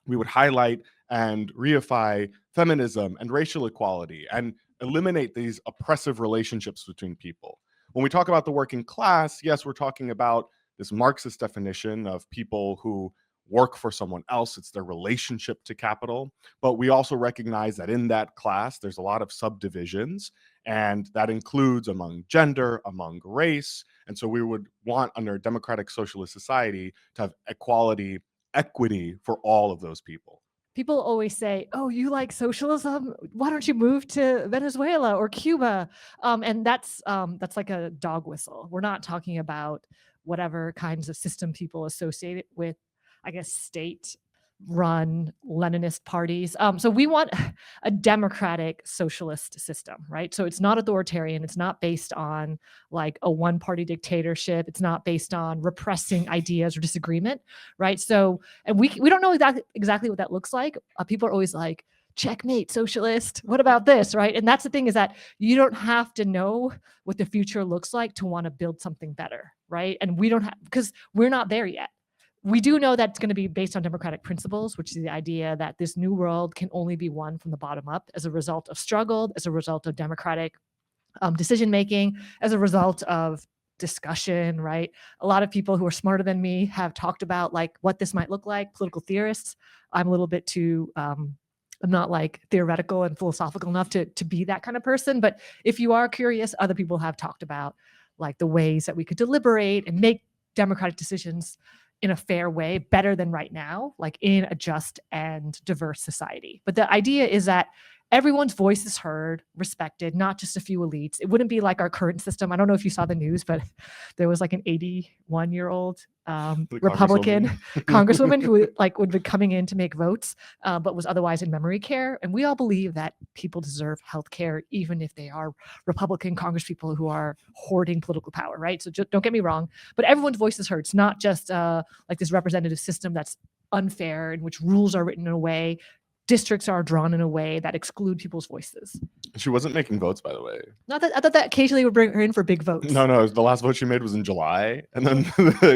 we would highlight and reify feminism and racial equality and eliminate these oppressive relationships between people. When we talk about the working class, yes, we're talking about this Marxist definition of people who work for someone else. It's their relationship to capital. But we also recognize that in that class, there's a lot of subdivisions, and that includes among gender, among race. And so we would want, under a democratic socialist society, to have equality, equity for all of those people. People always say, oh, you like socialism? Why don't you move to Venezuela or Cuba? And that's like a dog whistle. We're not talking about whatever kinds of system people associate it with, I guess, state-run Leninist parties. So we want a democratic socialist system, right? So it's not authoritarian. It's not based on like a one-party dictatorship. It's not based on repressing ideas or disagreement, right? So, and we don't know exactly what that looks like. People are always like, checkmate, socialist. What about this, right? And that's the thing, is that you don't have to know what the future looks like to want to build something better, right? And we don't have, because we're not there yet. We do know that it's going to be based on democratic principles, which is the idea that this new world can only be won from the bottom up as a result of struggle, as a result of democratic decision-making, as a result of discussion, right? A lot of people who are smarter than me have talked about like what this might look like, political theorists. I'm a little bit too, I'm not like theoretical and philosophical enough to be that kind of person. But if you are curious, other people have talked about like the ways that we could deliberate and make democratic decisions in a fair way, better than right now, like in a just and diverse society. But the idea is that everyone's voice is heard, respected, not just a few elites. It wouldn't be like our current system. I don't know if you saw the news, but there was like an 81-year-old Republican congresswoman who like would be coming in to make votes, but was otherwise in memory care. And we all believe that people deserve health care, even if they are Republican congresspeople who are hoarding political power, right? So just, don't get me wrong, but everyone's voice is heard. It's not just like this representative system that's unfair, in which rules are written in a way, districts are drawn in a way that exclude people's voices. She wasn't making votes, by the way. Not that I thought that occasionally would bring her in for big votes. No, the last vote she made was in July, and then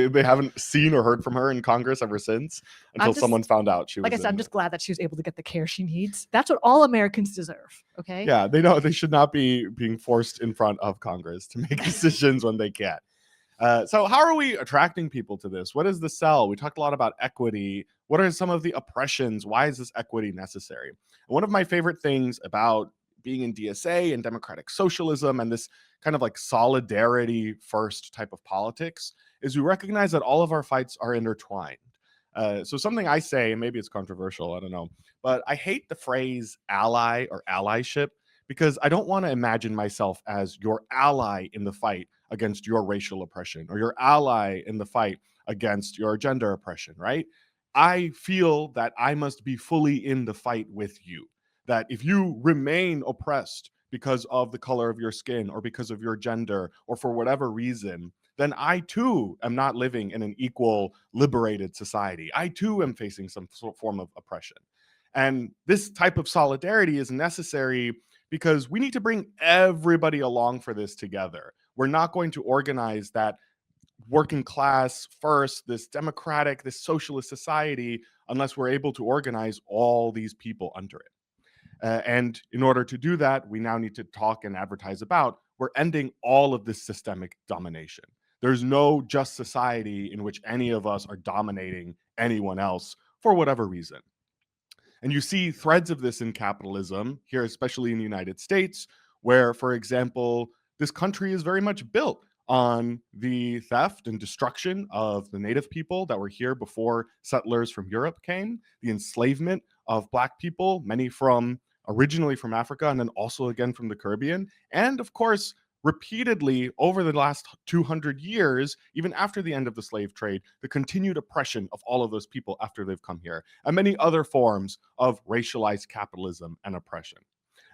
they haven't seen or heard from her in Congress ever since until someone found out she was. Like I said, I'm just glad that she was able to get the care she needs. That's what all Americans deserve. Okay. Yeah, they should not be being forced in front of Congress to make decisions when they can't. So how are we attracting people to this? What is the sell? We talked a lot about equity. What are some of the oppressions? Why is this equity necessary? One of my favorite things about being in DSA and democratic socialism and this kind of like solidarity first type of politics is we recognize that all of our fights are intertwined. So something I say, and maybe it's controversial, I don't know, but I hate the phrase ally or allyship because I don't want to imagine myself as your ally in the fight against your racial oppression or your ally in the fight against your gender oppression, right? I feel that I must be fully in the fight with you. That if you remain oppressed because of the color of your skin or because of your gender or for whatever reason, then I too am not living in an equal, liberated society. I too am facing some form of oppression. And this type of solidarity is necessary because we need to bring everybody along for this together. We're not going to organize that working class first, this democratic, this socialist society, unless we're able to organize all these people under it. And in order to do that, we now need to talk and advertise about we're ending all of this systemic domination. There's no just society in which any of us are dominating anyone else for whatever reason. And you see threads of this in capitalism here, especially in the United States, where, for example, this country is very much built on the theft and destruction of the native people that were here before settlers from Europe came, the enslavement of Black people, many originally from Africa and then also again from the Caribbean, and of course, repeatedly over the last 200 years, even after the end of the slave trade, the continued oppression of all of those people after they've come here, and many other forms of racialized capitalism and oppression.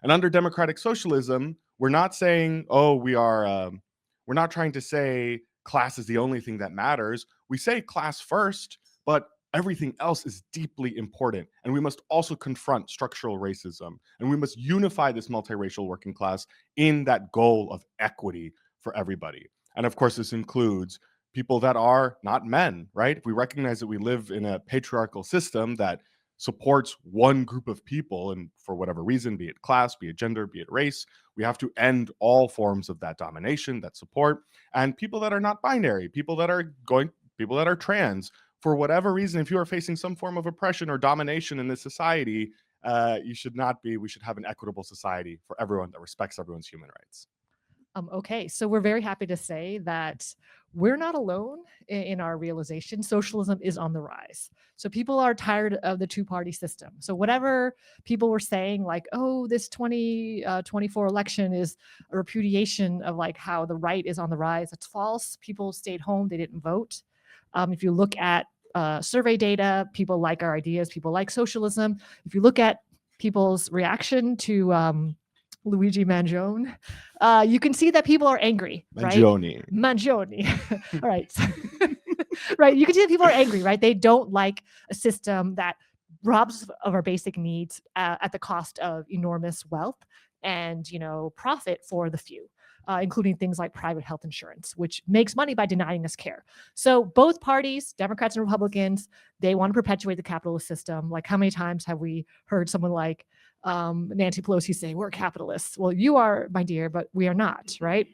And under democratic socialism, we're not saying, we're not trying to say class is the only thing that matters. We say class first, but everything else is deeply important. And we must also confront structural racism. And we must unify this multiracial working class in that goal of equity for everybody. And of course, this includes people that are not men, right? If we recognize that we live in a patriarchal system that supports one group of people, and for whatever reason, be it class, be it gender, be it race, we have to end all forms of that domination, that support. And people that are not binary, people that are trans, for whatever reason, if you are facing some form of oppression or domination in this society, you should not be. We should have an equitable society for everyone that respects everyone's human rights. Okay, so we're very happy to say that we're not alone in our realization. Socialism is on the rise. So people are tired of the two-party system. So whatever people were saying, like, oh, this 2024 election is a repudiation of like how the right is on the rise, that's false. People stayed home, they didn't vote. If you look at survey data, people like our ideas, people like socialism. If you look at people's reaction to Luigi Mangione, you can see that people are angry, right? Mangione. All right. Right. You can see that people are angry, right? They don't like a system that robs of our basic needs at the cost of enormous wealth and, profit for the few. Including things like private health insurance, which makes money by denying us care. So both parties, Democrats and Republicans, they want to perpetuate the capitalist system. Like, how many times have we heard someone like Nancy Pelosi say, we're capitalists? Well, you are, my dear, but we are not, right?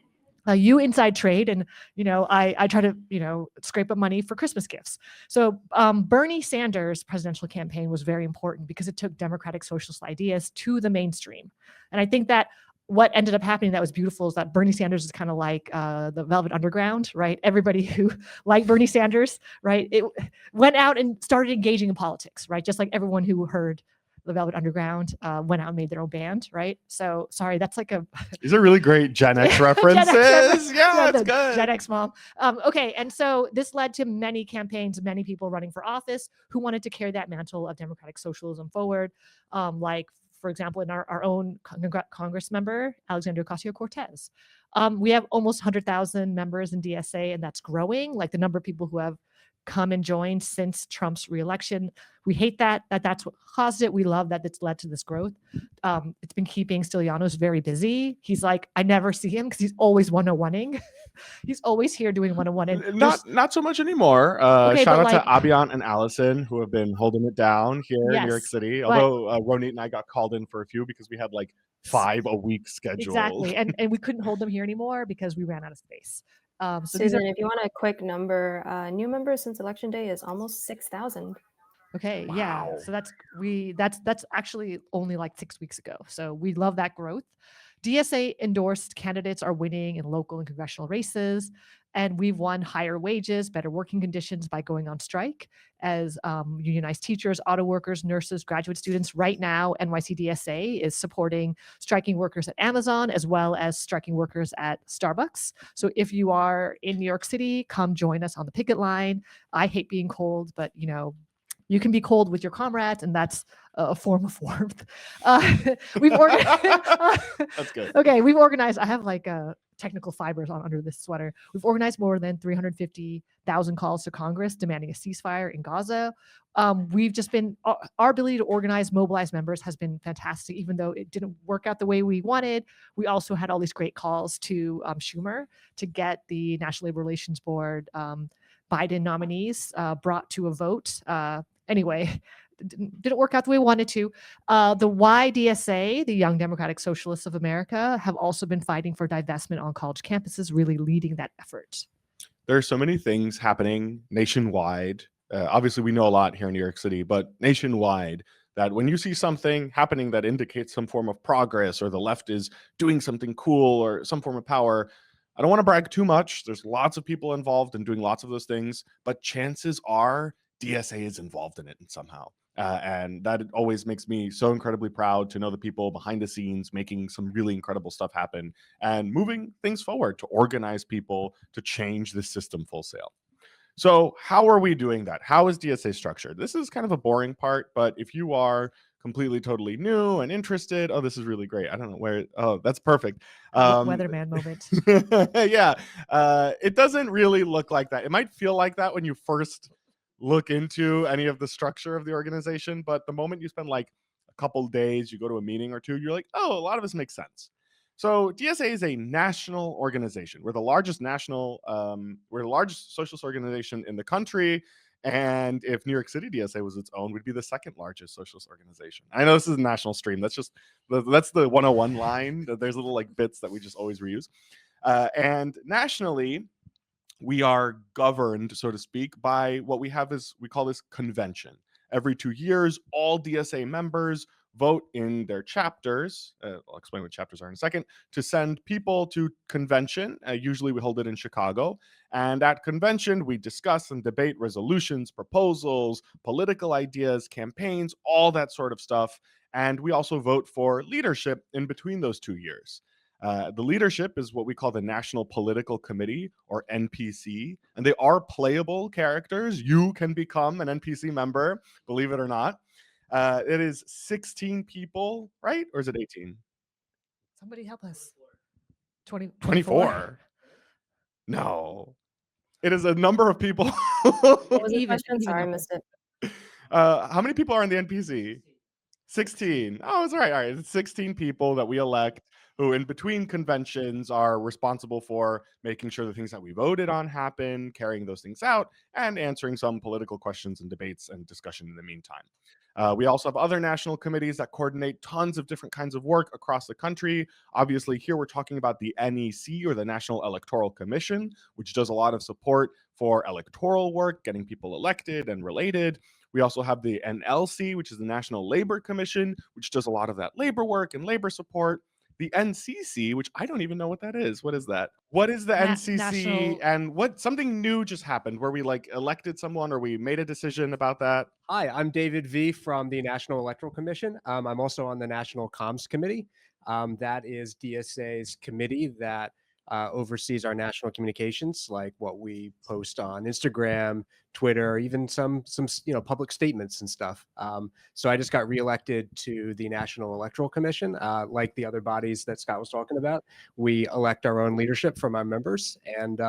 You inside trade, and I try to scrape up money for Christmas gifts. So Bernie Sanders' presidential campaign was very important because it took democratic socialist ideas to the mainstream, and I think that what ended up happening that was beautiful is that Bernie Sanders is kind of like the Velvet Underground, right? Everybody who liked Bernie Sanders, right, it went out and started engaging in politics, right? Just like everyone who heard the Velvet Underground went out and made their own band, right? So sorry, that's like a These are really great Gen X references. Gen X reference. Yeah, that's the good. Gen X mom. Okay, and so this led to many campaigns, many people running for office who wanted to carry that mantle of democratic socialism forward. Like, for example, in our own Congress member, Alexandria Ocasio-Cortez. We have almost 100,000 members in DSA, and that's growing. Like the number of people who have come and joined since Trump's reelection. We hate that's what caused it. We love that it's led to this growth. It's been keeping Stylianos very busy. He's like, I never see him because he's always 101ing. He's always here doing 101. And Not so much anymore. Okay, Shout but out to Abiant and Allison who have been holding it down here in New York Yes, City. but- Although Ronit and I got called in for a few because we had like 5 a week scheduled. Exactly. And we couldn't hold them here anymore because we ran out of space. So these Susan, are if you want a quick number, new members since election day is almost 6,000. okay. Yeah. So that's actually only like 6 weeks ago. So we love that growth. DSA endorsed candidates are winning in local and congressional races, and we've won higher wages, better working conditions by going on strike as unionized teachers, auto workers, nurses, graduate students. Right now, NYC DSA is supporting striking workers at Amazon as well as striking workers at Starbucks. So if you are in New York City, come join us on the picket line. I hate being cold, but you can be cold with your comrades, and that's a form of warmth. We've organized. That's good. Okay, we've organized. I have like technical fibers on under this sweater. We've organized more than 350,000 calls to Congress demanding a ceasefire in Gaza. We've just been our ability to organize, mobilize members has been fantastic. Even though it didn't work out the way we wanted, we also had all these great calls to Schumer to get the National Labor Relations Board Biden nominees brought to a vote. Anyway, didn't work out the way we wanted to. The YDSA, the Young Democratic Socialists of America, have also been fighting for divestment on college campuses, really leading that effort. There are so many things happening nationwide. Obviously, we know a lot here in New York City, but nationwide, that when you see something happening that indicates some form of progress or the left is doing something cool or some form of power, I don't want to brag too much. There's lots of people involved in doing lots of those things, but chances are DSA is involved in it somehow. And that always makes me so incredibly proud to know the people behind the scenes making some really incredible stuff happen and moving things forward to organize people to change the system full sail. So how are we doing that? How is DSA structured? This is kind of a boring part, but if you are completely totally new and interested, oh, this is really great. I don't know where, oh, that's perfect. Weatherman moment. Yeah, it doesn't really look like that. It might feel like that when you first look into any of the structure of the organization, but the moment you spend like a couple days, you go to a meeting or two, you're like, oh, a lot of this makes sense. So DSA is a national organization. We're the largest we're the largest socialist organization in the country. And if New York City DSA was its own, we'd be the second largest socialist organization. I know this is a national stream. That's the 101 line. There's little like bits that we just always reuse. And nationally, we are governed, so to speak, by what we call this convention. Every 2 years, all DSA members vote in their chapters. I'll explain what chapters are in a second, to send people to convention. Usually we hold it in Chicago. And at convention, we discuss and debate resolutions, proposals, political ideas, campaigns, all that sort of stuff. And we also vote for leadership in between those 2 years. The leadership is what we call the National Political Committee, or NPC, and they are playable characters. You can become an NPC member, believe it or not. It is 16 people, right? Or is it 18? Somebody help us. 24? No. It is a number of people. What was the question? Sorry, I missed it. How many people are in the NPC? 16. Oh, it's all right. All right. It's 16 people that we elect who in between conventions are responsible for making sure the things that we voted on happen, carrying those things out, and answering some political questions and debates and discussion in the meantime. We also have other national committees that coordinate tons of different kinds of work across the country. Obviously, here we're talking about the NEC, or the National Electoral Commission, which does a lot of support for electoral work, getting people elected and related. We also have the NLC, which is the National Labor Commission, which does a lot of that labor work and labor support. the NCC, which I don't even know what that is. What is that? What is the NCC? National- And what something new just happened where we like elected someone or we made a decision about that? Hi, I'm David V from the National Electoral Commission. I'm also on the National Comms Committee. That is DSA's committee that oversees our national communications, like what we post on Instagram, Twitter, even some public statements and stuff. So I just got reelected to the National Electoral Commission. Like the other bodies that Scott was talking about, we elect our own leadership from our members. And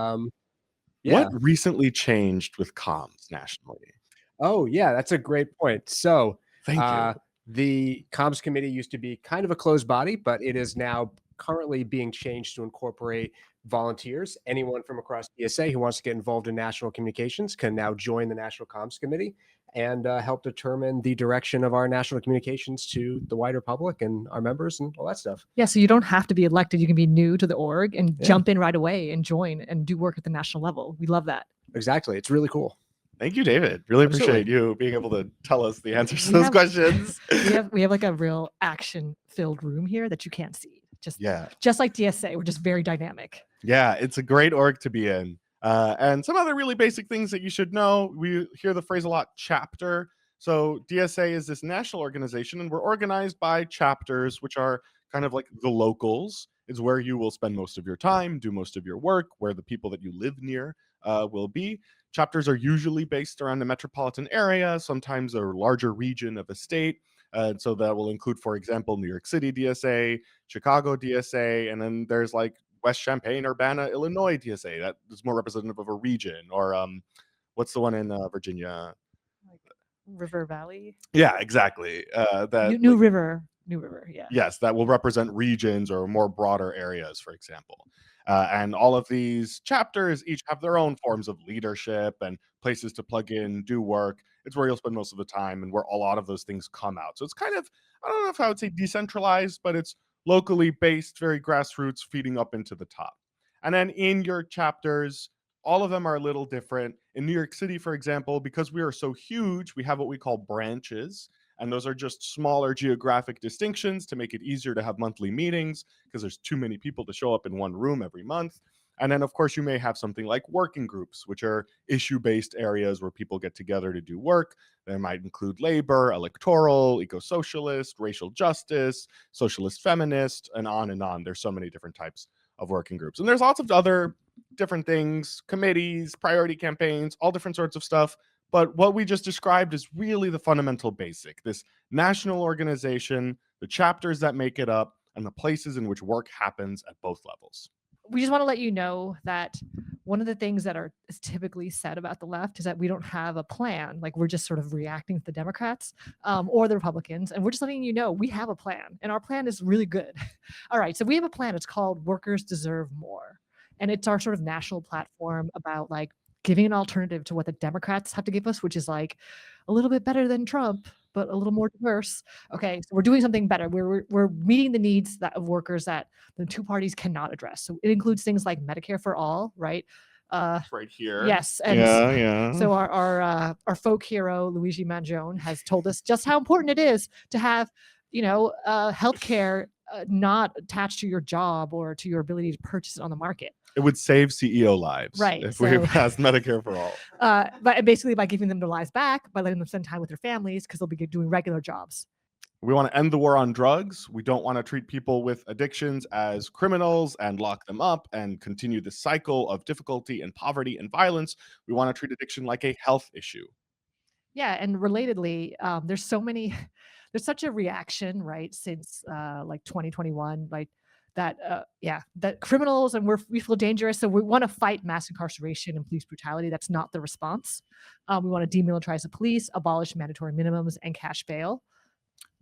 yeah. What recently changed with comms nationally? Oh, yeah, that's a great point. So Thank you. the comms committee used to be kind of a closed body, but it is now currently being changed to incorporate volunteers. Anyone from across DSA who wants to get involved in national communications can now join the National Comms Committee and help determine the direction of our national communications to the wider public and our members and all that stuff. Yeah, so you don't have to be elected. You can be new to the org and jump in right away and join and do work at the national level. We love that. Exactly. It's really cool. Thank you, David. Really appreciate Absolutely. you being able to tell us the answers to We those have- questions. we have like a real action-filled room here that you can't see. Just like DSA, we're just very dynamic. Yeah, it's a great org to be in. And some other really basic things that you should know. We hear the phrase a lot, chapter. So DSA is this national organization, and we're organized by chapters, which are kind of like the locals. It's where you will spend most of your time, do most of your work, where the people that you live near will be. Chapters are usually based around the metropolitan area, sometimes a larger region of a state. So that will include, for example, New York City DSA, Chicago DSA, and then there's like West Champaign, Urbana, Illinois DSA. That is more representative of a region. Or what's the one in Virginia? River Valley. Yeah, exactly. New River. Yeah. Yes, that will represent regions or more broader areas, for example. And all of these chapters each have their own forms of leadership and places to plug in, do work. It's where you'll spend most of the time and where a lot of those things come out. So it's kind of, I don't know if I would say decentralized, but it's locally based, very grassroots, feeding up into the top. And then in your chapters, all of them are a little different. In New York City, for example, because we are so huge, we have what we call branches. And those are just smaller geographic distinctions to make it easier to have monthly meetings because there's too many people to show up in one room every month. And then, of course, you may have something like working groups, which are issue-based areas where people get together to do work. They might include labor, electoral, eco-socialist, racial justice, socialist feminist, and on and on. There's so many different types of working groups. And there's lots of other different things, committees, priority campaigns, all different sorts of stuff. But what we just described is really the fundamental basic, this national organization, the chapters that make it up, and the places in which work happens at both levels. We just want to let you know that one of the things that is typically said about the left is that we don't have a plan. Like we're just sort of reacting to the Democrats or the Republicans. And we're just letting you know we have a plan and our plan is really good. All right. So we have a plan. It's called Workers Deserve More. And it's our sort of national platform about like giving an alternative to what the Democrats have to give us, which is like a little bit better than Trump, but a little more diverse. Okay, so we're doing something better. We're meeting the needs of workers that the two parties cannot address. So it includes things like Medicare for all, right? Right here. Yes, and yeah. So our folk hero Luigi Mangione has told us just how important it is to have, healthcare not attached to your job or to your ability to purchase it on the market. It would save CEO lives, right? If we passed Medicare for all. But basically by giving them their lives back, by letting them spend time with their families, because they'll be doing regular jobs. We want to end the war on drugs. We don't want to treat people with addictions as criminals and lock them up and continue the cycle of difficulty and poverty and violence. We want to treat addiction like a health issue. Yeah, and relatedly, there's such a reaction, right, since like 2021, like that criminals and we feel dangerous. So we want to fight mass incarceration and police brutality. That's not the response. We want to demilitarize the police, abolish mandatory minimums and cash bail.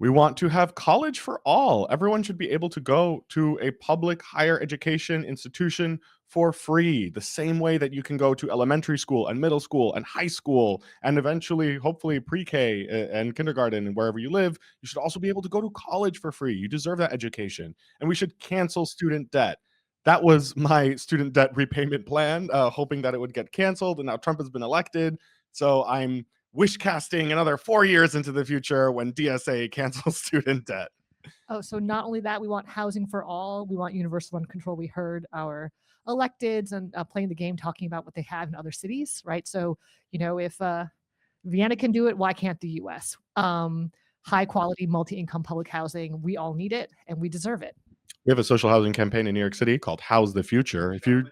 We want to have college for all. Everyone should be able to go to a public higher education institution for free, the same way that you can go to elementary school and middle school and high school and eventually, hopefully, pre-K and kindergarten and wherever you live. You should also be able to go to college for free. You deserve that education. And we should cancel student debt. That was my student debt repayment plan, hoping that it would get canceled. And now Trump has been elected. So I'm wish casting another 4 years into the future when DSA cancels student debt. Oh, so not only that, we want housing for all. We want universal run control. We heard our electeds and playing the game talking about what they have in other cities, right? So, if Vienna can do it, why can't the U.S.? High quality, multi-income public housing. We all need it, and we deserve it. We have a social housing campaign in New York City called "How's the Future." If you,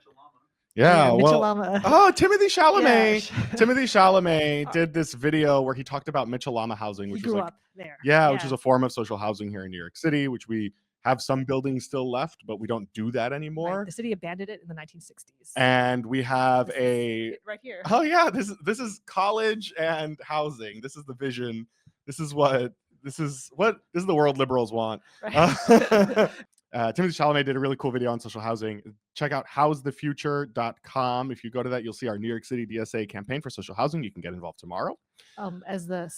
Yeah, well, Mitchell-Lama. Timothy Chalamet. Yeah. Timothy Chalamet did this video where he talked about Mitchell-Lama housing, He which is grew like, up there. which is a form of social housing here in New York City, which we have some buildings still left, but we don't do that anymore. Right. The city abandoned it in the 1960s. And we have This is a it right here. Oh yeah, this is college and housing. This is the vision. This is the world liberals want. Right. Timothy Chalamet did a really cool video on social housing. Check out howsthefuture.com. If you go to that, you'll see our New York City DSA campaign for social housing. You can get involved tomorrow. As the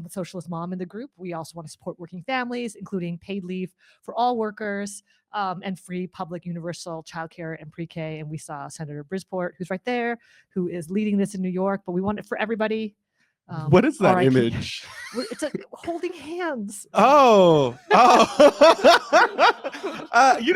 socialist mom in the group, we also want to support working families, including paid leave for all workers, and free public universal childcare and pre-K. And we saw Senator Brisport, who's right there, who is leading this in New York, but we want it for everybody. What is that RIP. image? It's holding hands. Oh.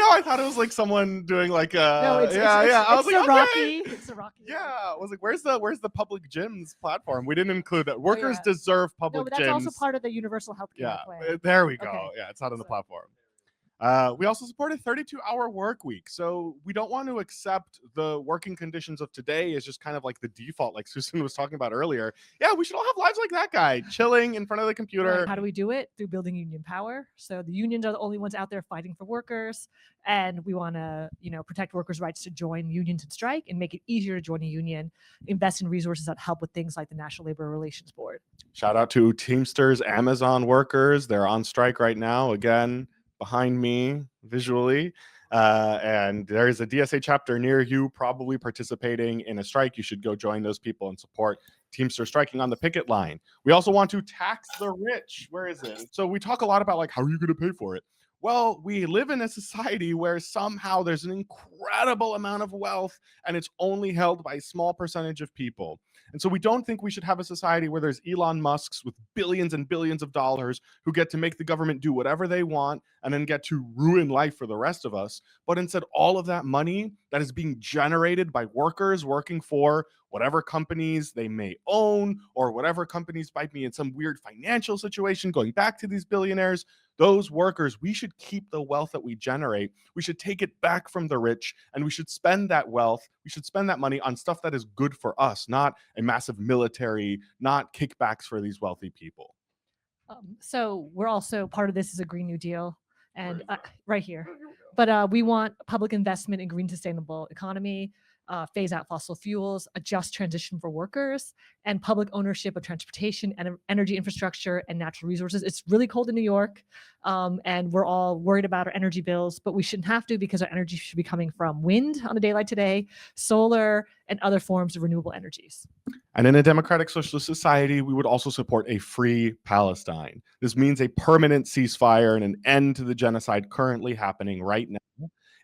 I thought it was like someone doing like No, it's I was like, Rocky. okay. It's a Rocky. Yeah, I was like, where's the public gyms platform? We didn't include that. Workers yeah. deserve No, public but that's gyms. also part of the universal health care plan. There we go. Okay. Yeah, it's not on the platform. We also support a 32-hour work week. So we don't want to accept the working conditions of today as just kind of like the default, like Susan was talking about earlier. Yeah, we should all have lives like that guy, chilling in front of the computer. Right. How do we do it? Through building union power. So the unions are the only ones out there fighting for workers. And we want to, protect workers' rights to join unions and strike and make it easier to join a union, invest in resources that help with things like the National Labor Relations Board. Shout out to Teamsters, Amazon workers. They're on strike right now. Again, behind me visually. And there is a DSA chapter near you, probably participating in a strike. You should go join those people and support Teamsters striking on the picket line. We also want to tax the rich. Where is it? So we talk a lot about like, how are you going to pay for it? Well, we live in a society where somehow there's an incredible amount of wealth and it's only held by a small percentage of people. And so we don't think we should have a society where there's Elon Musks with billions and billions of dollars who get to make the government do whatever they want and then get to ruin life for the rest of us. But instead, all of that money that is being generated by workers working for whatever companies they may own or whatever companies might be in some weird financial situation, going back to these billionaires, those workers, we should keep the wealth that we generate. We should take it back from the rich and we should spend that wealth. We should spend that money on stuff that is good for us, not a massive military, not kickbacks for these wealthy people. So we're also part of this is a Green New Deal and right here. But we want public investment in green sustainable economy, phase out fossil fuels, a just transition for workers, and public ownership of transportation and energy infrastructure and natural resources. It's really cold in New York, and we're all worried about our energy bills, but we shouldn't have to because our energy should be coming from wind on a day like today, solar, and other forms of renewable energies. And in a democratic socialist society, we would also support a free Palestine. This means a permanent ceasefire and an end to the genocide currently happening right now.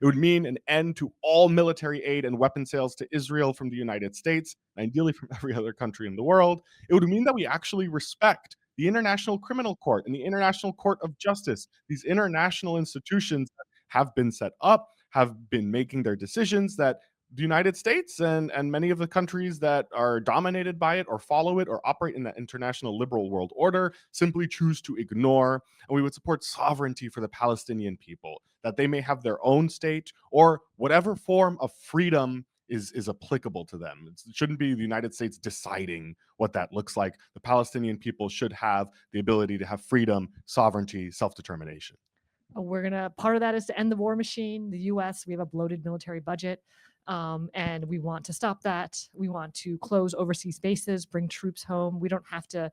It would mean an end to all military aid and weapon sales to Israel from the United States, and ideally from every other country in the world. It would mean that we actually respect the International Criminal Court and the International Court of Justice, these international institutions that have been set up, have been making their decisions that the United States and many of the countries that are dominated by it or follow it or operate in that international liberal world order simply choose to ignore. And we would support sovereignty for the Palestinian people, that they may have their own state or whatever form of freedom is applicable to them. It shouldn't be the United States deciding what that looks like. The Palestinian people should have the ability to have freedom, sovereignty, self-determination. Part of that is to end the war machine. The U.S., we have a bloated military budget. And we want to stop that. We want to close overseas bases, bring troops home. We don't have to,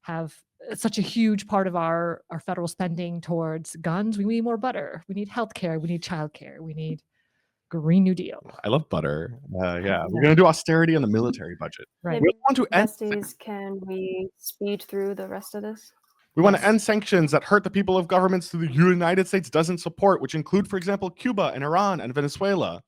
have such a huge part of our federal spending towards guns. We need more butter. We need healthcare. We need childcare. We need Green New Deal. I love butter. Yeah, we're going to do austerity on the military budget. Right. We want to end. Besties, can we speed through the rest of this? We want to end sanctions that hurt the people of governments that the United States doesn't support, which include, for example, Cuba and Iran and Venezuela.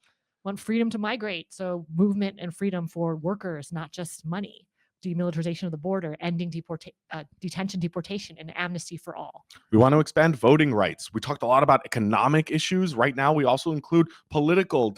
Want freedom to migrate, so movement and freedom for workers, not just money. demilitarization of the border, ending detention, deportation, and amnesty for all. We want to expand voting rights. We talked a lot about economic issues. Right now, we also include political,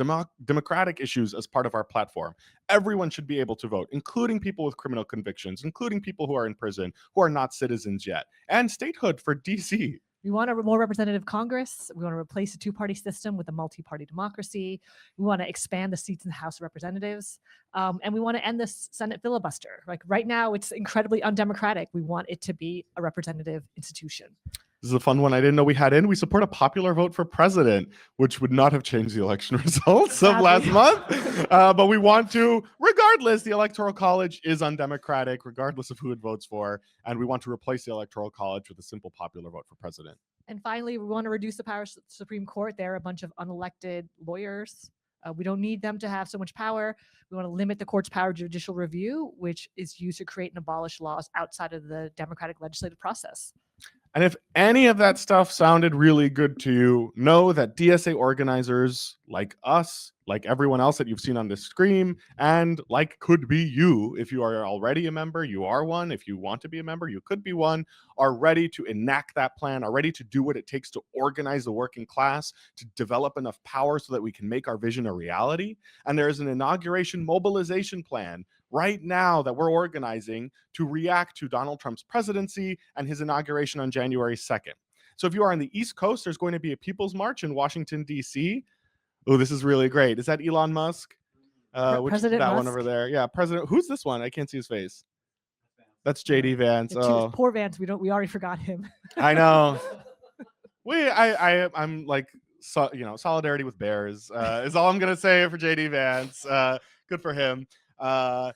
democratic issues as part of our platform. Everyone should be able to vote, including people with criminal convictions, including people who are in prison, who are not citizens yet, and statehood for DC. We want a more representative Congress. We want to replace the two-party system with a multi-party democracy. We want to expand the seats in the House of Representatives. And we want to end this Senate filibuster. Like right now, it's incredibly undemocratic. We want it to be a representative institution. This is a fun one I didn't know we had in. We support a popular vote for president, which would not have changed the election results of last month. But we want to, regardless, the Electoral College is undemocratic, regardless of who it votes for. And we want to replace the Electoral College with a simple popular vote for president. And finally, we want to reduce the power of the Supreme Court. They're a bunch of unelected lawyers. We don't need them to have so much power. We want to limit the court's power to judicial review, which is used to create and abolish laws outside of the democratic legislative process. And if any of that stuff sounded really good to you, know that DSA organizers like us, like everyone else that you've seen on this screen, and like could be you, if you are already a member, you are one. If you want to be a member, you could be one, are ready to enact that plan, are ready to do what it takes to organize the working class, to develop enough power so that we can make our vision a reality. And there is an inauguration mobilization plan right now that we're organizing to react to Donald Trump's presidency and his inauguration on January 2nd. So if you are on the East Coast, there's going to be a People's March in Washington, D.C. Oh, this is really great. Is that Elon Musk? Which is that President one Musk? over there? Yeah, President. Who's this one? I can't see his face. That's JD Vance. Oh, Poor Vance. We already forgot him. I know. I'm like, solidarity with bears is all I'm gonna say for JD Vance. Good for him. I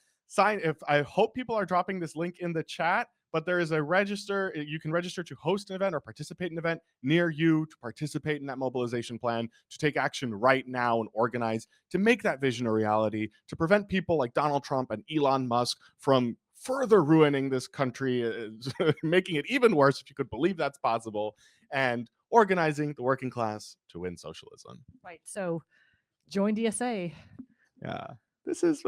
hope people are dropping this link in the chat, but there is a register. You can register to host an event or participate in an event near you to participate in that mobilization plan, to take action right now and organize to make that vision a reality, to prevent people like Donald Trump and Elon Musk from further ruining this country, making it even worse, if you could believe that's possible, and organizing the working class to win socialism. Right. So join DSA. Yeah. This is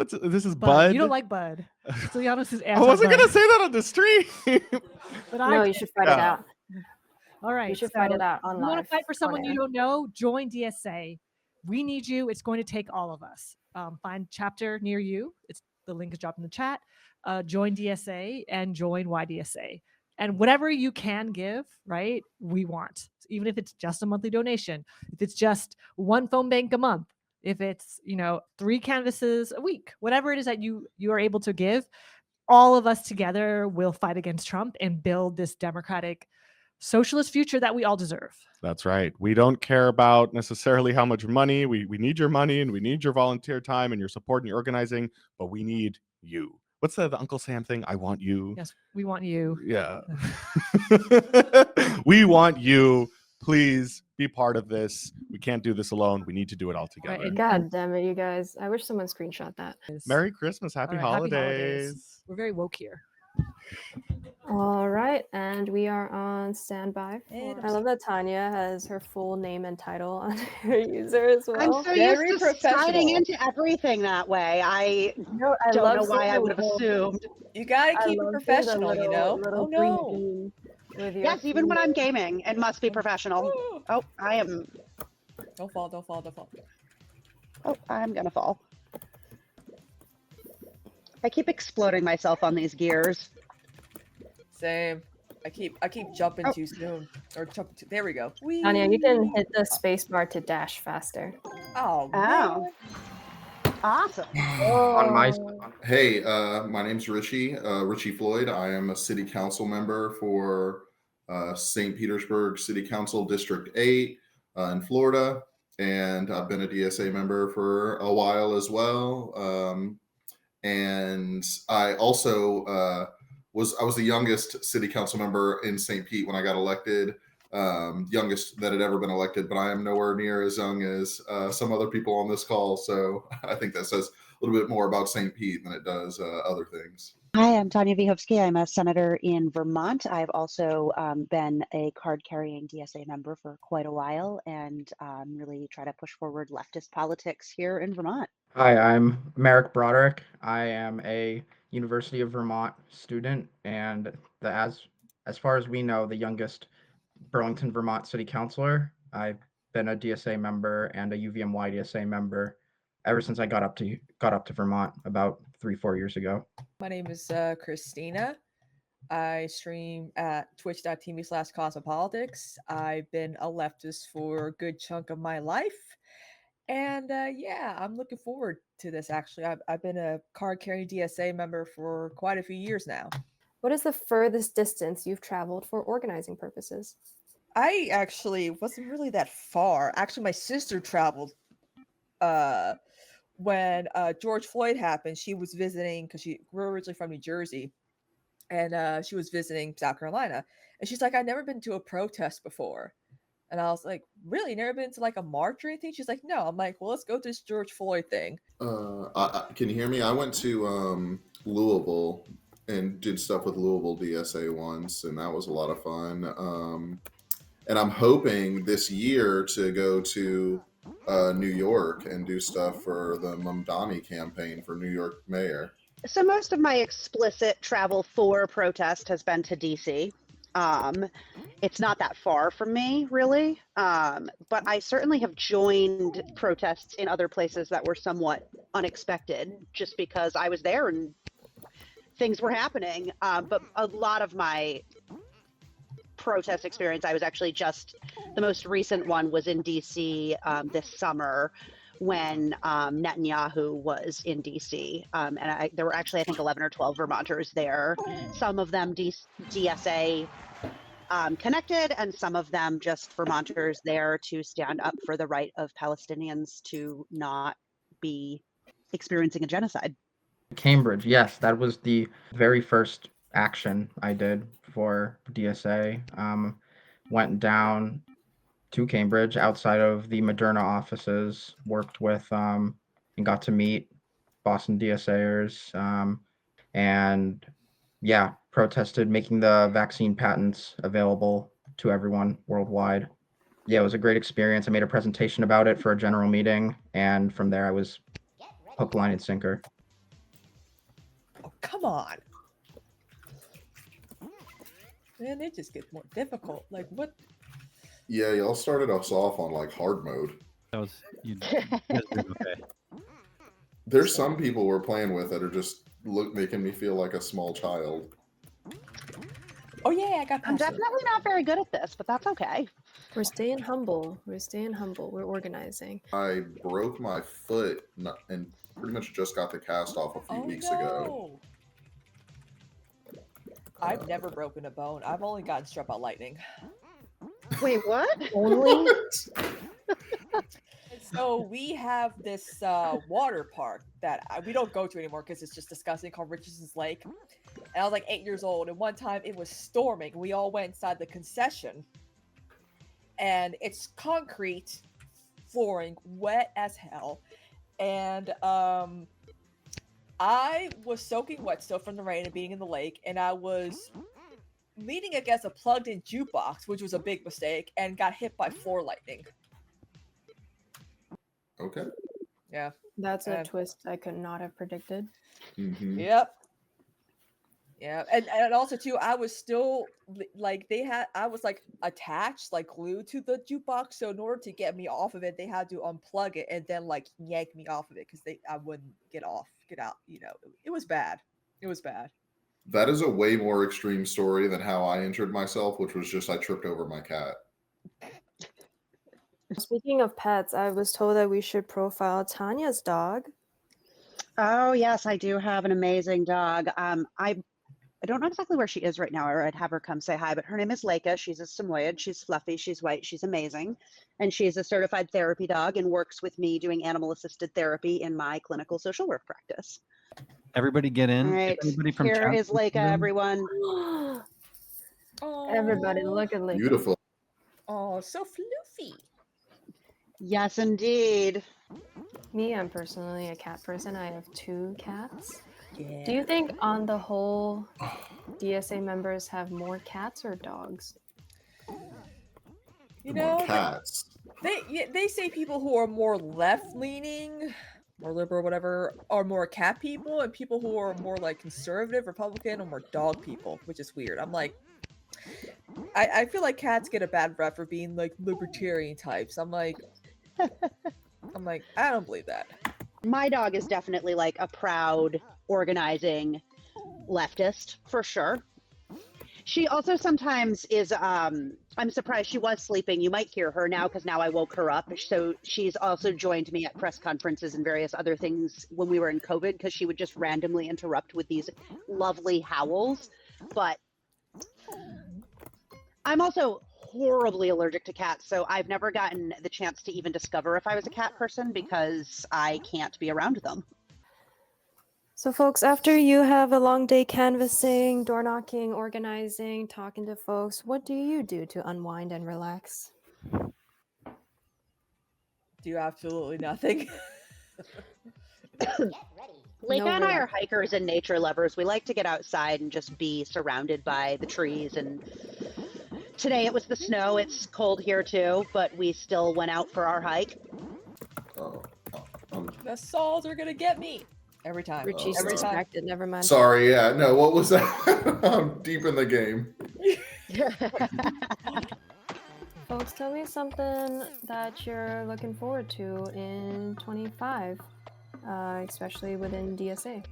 Bud. You don't like Bud. Stylianos is I wasn't going to say that on the stream. But No, you should fight it out. All right. You should fight it out on You want live to fight for someone on you air. don't know? Join DSA. We need you. It's going to take all of us. Find chapter near you. The link is dropped in the chat. Join DSA and join YDSA. And whatever you can give, right, we want. Even if it's just a monthly donation, if it's just one phone bank a month, if it's 3 canvases a week, whatever it is that you are able to give, all of us together will fight against Trump and build this democratic socialist future that we all deserve. That's right. We don't care about necessarily how much money. We need your money, and we need your volunteer time and your support and your organizing, but we need you. What's the Uncle Sam thing? I want you. Yes, we want you. Yeah. We want you. Please be part of this. We can't do this alone. We need to do it all together. Right, God damn it, you guys. I wish someone screenshot that. Merry Christmas. All Happy right, holidays. We're very woke here. All right, and we are on standby. I love that Tanya has her full name and title on her user as well. I'm so used to sliding into everything that way. I don't know why I would have assumed. You gotta keep it professional, you know? Oh no. Yes, even when I'm gaming, it must be professional. Oh, I am. Don't fall, don't fall, don't fall. Oh, I'm gonna fall. I keep exploding myself on these gears. Same. I keep jumping too soon. Or there we go. Whee! Tanya, you can hit the space bar to dash faster. Oh, man. Awesome. On my Hey, my name's Richie Floyd. I am a city council member for St. Petersburg City Council District 8 in Florida, and I've been a DSA member for a while as well. And I also I was the youngest city council member in St. Pete when I got elected. Youngest that had ever been elected, but I am nowhere near as young as some other people on this call. So I think that says a little bit more about St. Pete than it does other things. Hi, I'm Tanya Vyhovsky. I'm a senator in Vermont. I've also been a card-carrying DSA member for quite a while, and really try to push forward leftist politics here in Vermont. Hi, I'm Marek Broderick. I am a University of Vermont student, and as far as we know, the youngest Burlington, Vermont city councilor. I've been a DSA member and a UVMY DSA member ever since I got up to Vermont about 3-4 years ago. My name is Christina. I stream at twitch.tv/cosmopolitics. I've been a leftist for a good chunk of my life. And yeah, I'm looking forward to this actually. I've been a card carrying DSA member for quite a few years now. What is the furthest distance you've traveled for organizing purposes? I actually wasn't really that far. Actually, my sister traveled when George Floyd happened. She was visiting because we're originally from New Jersey, and she was visiting South Carolina. And she's like, I've never been to a protest before. And I was like, really? Never been to like a march or anything? She's like, no. I'm like, well, let's go to this George Floyd thing. Can you hear me? I went to Louisville and did stuff with Louisville DSA once, and that was a lot of fun. And I'm hoping this year to go to New York and do stuff for the Mamdani campaign for New York mayor. So most of my explicit travel for protest has been to DC. It's not that far from me, really, but I certainly have joined protests in other places that were somewhat unexpected just because I was there and things were happening. But a lot of my protest experience, I was actually the most recent one was in DC this summer when Netanyahu was in DC. And there were actually, I think, 11 or 12 Vermonters there. Some of them DSA connected, and some of them just Vermonters there to stand up for the right of Palestinians to not be experiencing a genocide. Cambridge, yes, that was the very first action I did for DSA. Went down to Cambridge outside of the Moderna offices, worked with and got to meet Boston DSAers, and yeah, protested making the vaccine patents available to everyone worldwide. Yeah, it was a great experience. I made a presentation about it for a general meeting, and from there I was hook, line, and sinker. Oh, come on. Man, it just gets more difficult. Like, what? Yeah, y'all started us off on like hard mode. That was you guys did okay. There's some people we're playing with that are just making me feel like a small child. Oh yeah, I got. I'm definitely not very good at this, but that's okay. We're staying humble. We're organizing. I broke my foot and pretty much just got the cast off a few weeks ago. I've never broken a bone. I've only gotten struck by lightning. Wait, what? Only? So we have this water park that we don't go to anymore because it's just disgusting, called Richardson's Lake. And I was like 8 years old, and one time it was storming. We all went inside the concession, and it's concrete flooring, wet as hell. And I was soaking wet still from the rain and being in the lake, and I was leaning against a plugged-in jukebox, which was a big mistake, and got hit by 4 lightning. Okay. Yeah. That's a twist I could not have predicted. Mm-hmm. Yep. Yeah, and also too, I was still like I was like attached, like glued to the jukebox. So in order to get me off of it, they had to unplug it and then like yank me off of it because I wouldn't get out. You know, it was bad. It was bad. That is a way more extreme story than how I injured myself, which was just I tripped over my cat. Speaking of pets, I was told that we should profile Tanya's dog. Oh yes, I do have an amazing dog. I don't know exactly where she is right now, or I'd have her come say hi, but her name is Leica. She's a Samoyed. She's fluffy. She's white. She's amazing. And she's a certified therapy dog and works with me doing animal-assisted therapy in my clinical social work practice. Everybody get in. All right, Everybody from here chat is Leica, everyone. Everybody, look at Leica. Beautiful. Oh, so fluffy. Yes, indeed. Me, I'm personally a cat person. I have 2 cats. Yeah. Do you think on the whole DSA members have more cats or dogs? You know, cats. They say people who are more left leaning more liberal, whatever, are more cat people, and people who are more like conservative, Republican, are more dog people, which is weird. I'm like, I feel like cats get a bad rep for being like libertarian types. I'm like, I don't believe that. My dog is definitely like a proud, organizing leftist for sure. She also sometimes is, I'm surprised she was sleeping. You might hear her now because now I woke her up. So she's also joined me at press conferences and various other things when we were in COVID, because she would just randomly interrupt with these lovely howls. But I'm also horribly allergic to cats, so I've never gotten the chance to even discover if I was a cat person because I can't be around them. So, folks, after you have a long day canvassing, door knocking, organizing, talking to folks, what do you do to unwind and relax? Do absolutely nothing. Leica and I are hikers and nature lovers. We like to get outside and just be surrounded by the trees. And today it was the snow. It's cold here too, but we still went out for our hike. The saws are gonna get me every time. Richie's every time. distracted, never mind. Sorry, yeah, no, what was that? I'm deep in the game. Folks, tell me something that you're looking forward to in 25, especially within DSA.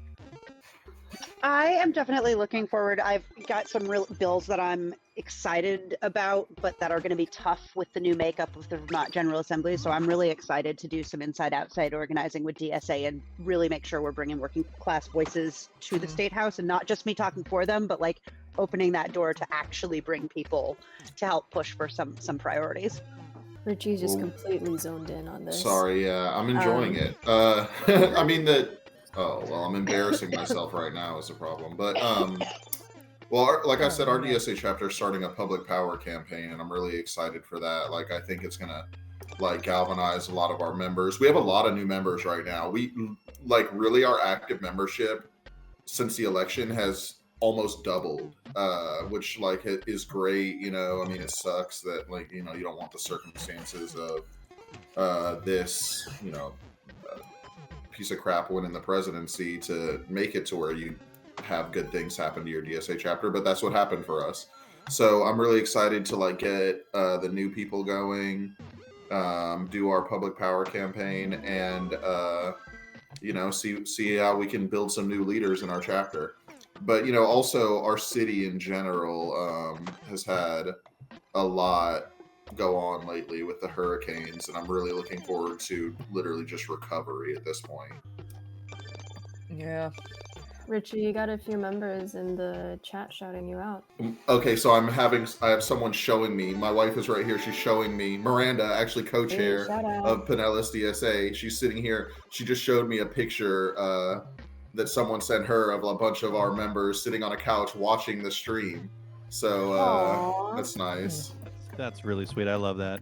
I am definitely looking forward. I've got some real bills that I'm excited about, but that are going to be tough with the new makeup of the Vermont General Assembly. So I'm really excited to do some inside-outside organizing with DSA and really make sure we're bringing working class voices to the State House, and not just me talking for them, but like opening that door to actually bring people to help push for some priorities. Richie's just completely zoned in on this. Sorry, yeah, I'm enjoying it. I mean oh, well, I'm embarrassing myself right now is a problem. But, well, like I said, our DSA chapter is starting a public power campaign, and I'm really excited for that. Like, I think it's going to, like, galvanize a lot of our members. We have a lot of new members right now. We, like, really our active membership since the election has almost doubled, which, like, is great. You know, I mean, it sucks that, like, you know, you don't want the circumstances of this, you know, piece of crap winning the presidency to make it to where you have good things happen to your DSA chapter, but that's what happened for us. So I'm really excited to like get the new people going, do our public power campaign, and you know, see how we can build some new leaders in our chapter. But you know, also our city in general has had a lot go on lately with the hurricanes, and I'm really looking forward to literally just recovery at this point. Yeah. Richie, you got a few members in the chat shouting you out. Okay, so I have someone showing me. My wife is right here. She's showing me. Miranda, actually co-chair of Pinellas DSA. She's sitting here. She just showed me a picture that someone sent her of a bunch of our members sitting on a couch watching the stream. So that's nice. That's really sweet. I love that.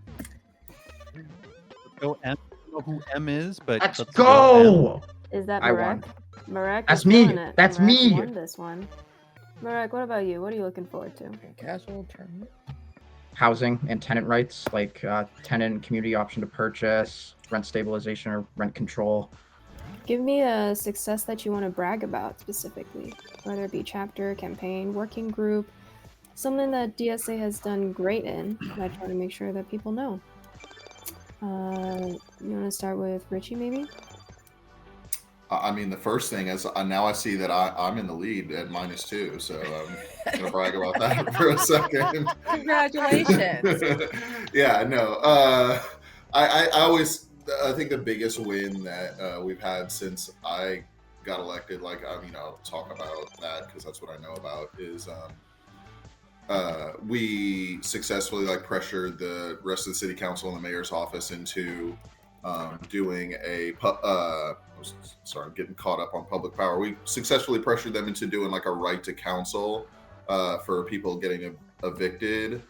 Go M. I don't know who M is, but let's go. Is that I Marek? won. Marek, That's is me. doing it. That's Marek me. won this one. Marek, what about you? What are you looking forward to? Casual tournament. Housing and tenant rights, like tenant and community option to purchase, rent stabilization or rent control. Give me a success that you want to brag about specifically, whether it be chapter, campaign, working group, something that DSA has done great in that I try to make sure that people know. You want to start with Richie, maybe? I mean, the first thing is now I see that I'm in the lead at -2, so I'm going to brag about that for a second. Congratulations. Yeah, no. I think the biggest win that we've had since I got elected, like, I mean, I'll talk about that because that's what I know about, is we successfully like pressured the rest of the city council and the mayor's office into doing sorry, I'm getting caught up on public power. We successfully pressured them into doing like a right to counsel for people getting evicted.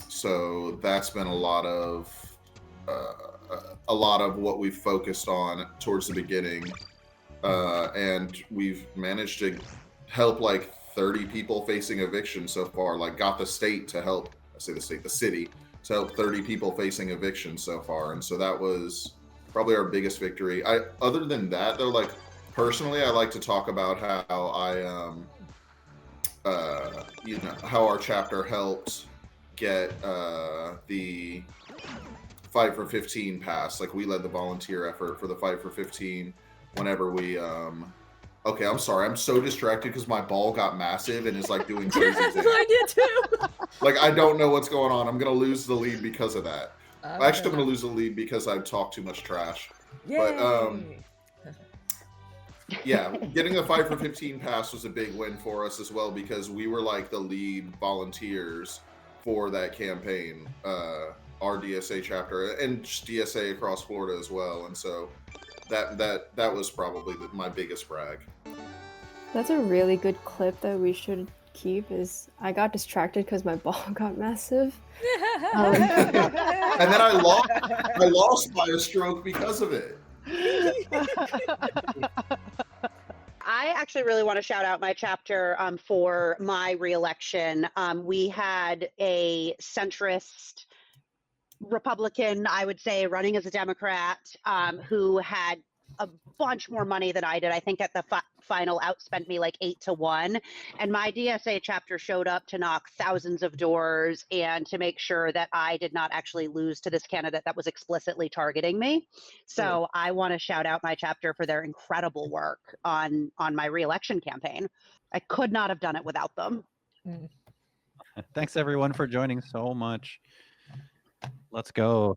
So that's been a lot of what we've focused on towards the beginning, and we've managed to help like 30 people facing eviction so far. Like, got the state to help. I say the state, the city to help 30 people facing eviction so far, and so that was probably our biggest victory. Other than that though, like personally, I like to talk about how I you know, how our chapter helped get the Fight for 15 passed. Like we led the volunteer effort for the Fight for 15 whenever we okay, I'm sorry. I'm so distracted because my ball got massive and is like doing crazy things. I did too. Like I don't know what's going on. I'm gonna lose the lead because of that. Okay. Actually, I'm gonna lose the lead because I talked too much trash. But yeah, getting the Fight for 15 pass was a big win for us as well because we were like the lead volunteers for that campaign, our DSA chapter and just DSA across Florida as well. And so that was probably my biggest brag. That's a really good clip that we should keep. Is I got distracted because my ball got massive. And then I lost by a stroke because of it. I actually really want to shout out my chapter for my reelection. We had a centrist Republican, I would say, running as a Democrat, who had a bunch more money than I did. I think at the final outspent me like 8-1. And my DSA chapter showed up to knock thousands of doors and to make sure that I did not actually lose to this candidate that was explicitly targeting me. So I want to shout out my chapter for their incredible work on my reelection campaign. I could not have done it without them. Thanks everyone for joining so much. Let's go.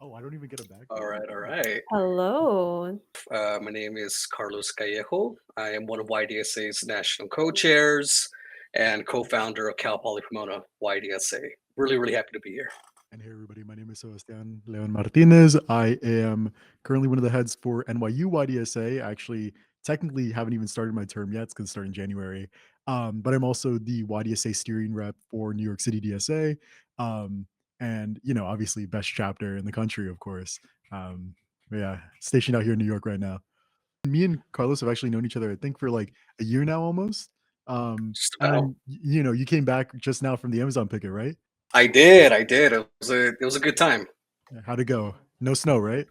Oh, I don't even get a back. All right. Hello. My name is Carlos Callejo. I am one of YDSA's national co-chairs and co-founder of Cal Poly Pomona YDSA. Really happy to be here. And hey everybody, my name is Sebastian Leon Martinez. I am currently one of the heads for NYU YDSA. I actually technically haven't even started my term yet. It's going to start in January. But I'm also the YDSA steering rep for New York City DSA. And, you know, obviously best chapter in the country, of course. But yeah, stationed out here in New York right now. Me and Carlos have actually known each other, I think, for like a year now almost. And, you know, you came back just now from the Amazon picket, right? I did. It was a good time. How'd it go? No snow, right?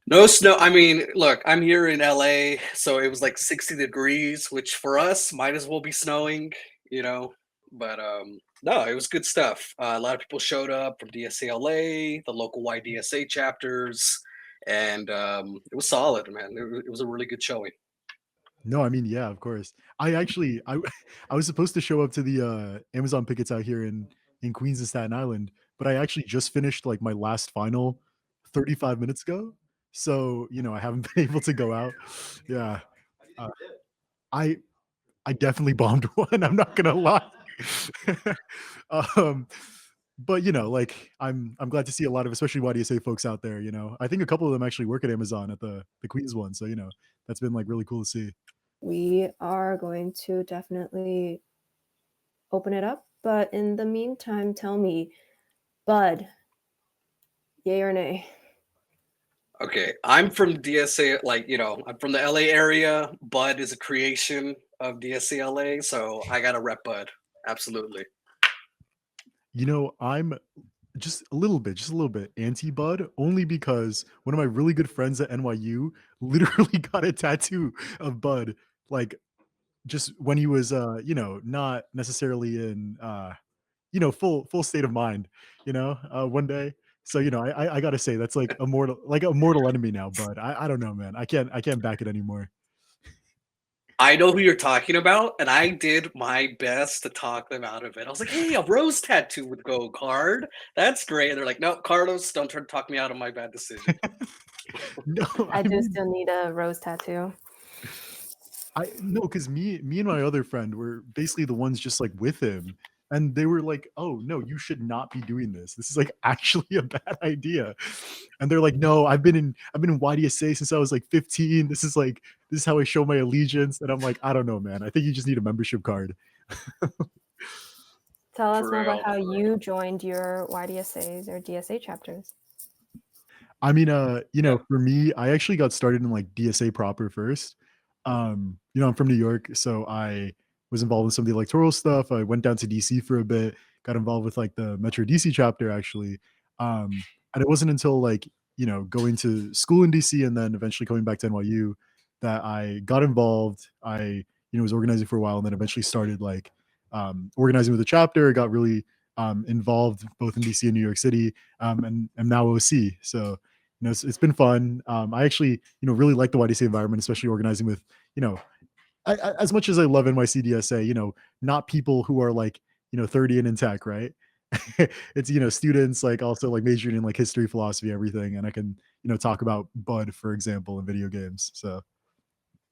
No snow. I mean, look, I'm here in LA, so it was like 60 degrees, which for us might as well be snowing, you know. But no, it was good stuff. A lot of people showed up from DSA LA, the local YDSA chapters, and it was solid, man. It was a really good showing. No, I mean, yeah, of course. I was supposed to show up to the Amazon pickets out here in Queens and Staten Island, but I actually just finished like my last final 35 minutes ago. So, you know, I haven't been able to go out. Yeah. I definitely bombed one. I'm not gonna lie. But you know, like I'm glad to see a lot of especially YDSA folks out there. You know, I think a couple of them actually work at Amazon at the Queens one. So you know, that's been like really cool to see. We are going to definitely open it up, but in the meantime, tell me, Bud, yay or nay? Okay, I'm from DSA, like, you know, I'm from the LA area. Bud is a creation of DSA LA, so I gotta rep Bud. Absolutely. You know, I'm just a little bit anti-Bud, only because one of my really good friends at NYU literally got a tattoo of Bud, like just when he was you know, not necessarily in you know, full state of mind, you know, one day. So, you know, I gotta say that's like a mortal enemy now, Bud. I don't know, man. I can't back it anymore. I know who you're talking about, and I did my best to talk them out of it. I was like, hey, a rose tattoo would go, Card. That's great. And they're like, no, Carlos, don't try to talk me out of my bad decision. No, I do still need a rose tattoo. No, because me and my other friend were basically the ones just like with him. And they were like, oh no, you should not be doing this. This is like actually a bad idea. And they're like, no, I've been in YDSA since I was like 15. This is how I show my allegiance. And I'm like, I don't know, man. I think you just need a membership card. Tell us more about how you joined your YDSAs or DSA chapters. I mean, you know, for me, I actually got started in like DSA proper first. You know, I'm from New York, so I was involved in some of the electoral stuff. I went down to DC for a bit, got involved with like the Metro DC chapter actually. And it wasn't until like going to school in DC and then eventually coming back to NYU, that I got involved. I was organizing for a while and then eventually started like organizing with a chapter. Got really involved both in DC and New York City, and am now OC. So it's been fun. I actually really like the YDC environment, especially organizing with as much as I love NYC DSA, not people who are like 30 and in tech, right? It's students like also like majoring in like history, philosophy, everything, and I can talk about Bud, for example, in video games. So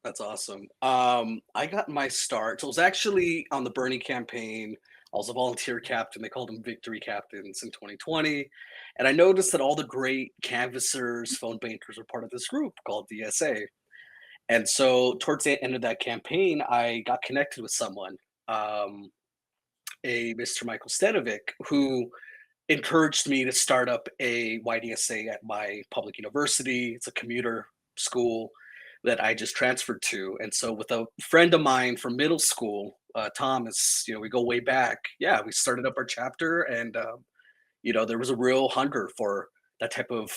That's awesome. I got my start. So it was actually on the Bernie campaign. I was a volunteer captain. They called them victory captains in 2020. And I noticed that all the great canvassers, phone bankers were part of this group called DSA. And so towards the end of that campaign, I got connected with someone, a Mr. Michael Stanovic, who encouraged me to start up a YDSA at my public university. It's a commuter school that I just transferred to. And so with a friend of mine from middle school, Thomas, we go way back. Yeah, we started up our chapter, and there was a real hunger for that type of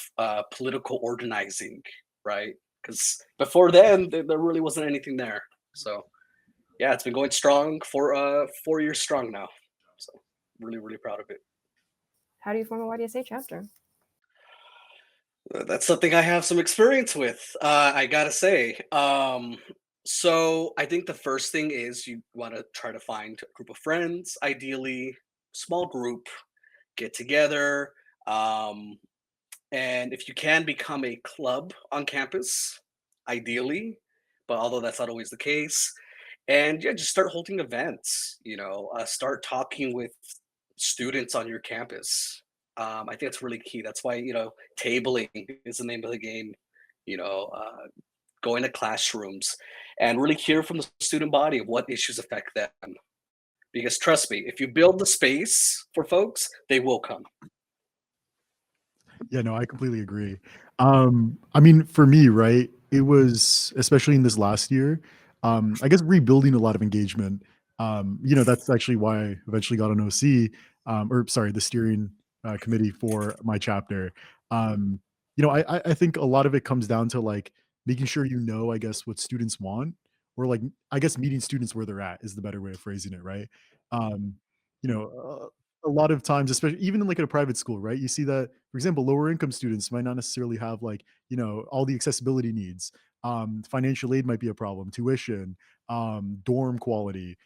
political organizing, right? Because before then, there really wasn't anything there. So yeah, it's been going strong for 4 years strong now. So really, really proud of it. How do you form a YDSA chapter? That's something I have some experience with, I gotta say. So I think the first thing is you want to try to find a group of friends, ideally small group, get together, and if you can become a club on campus, ideally, but although that's not always the case, and yeah, just start holding events. Start talking with students on your campus. I think that's really key. That's why tabling is the name of the game. Going to classrooms and really hear from the student body of what issues affect them. Because trust me, if you build the space for folks, they will come. Yeah, no, I completely agree. I mean, for me, right, it was especially in this last year, I guess rebuilding a lot of engagement. That's actually why I eventually got an OC, or sorry, the steering committee for my chapter. I think a lot of it comes down to like making sure I guess what students want, or like I guess meeting students where they're at is the better way of phrasing it, right? Um, you know, a lot of times, especially even in like at a private school, right? You see that, for example, lower income students might not necessarily have like, all the accessibility needs. Financial aid might be a problem, tuition, dorm quality.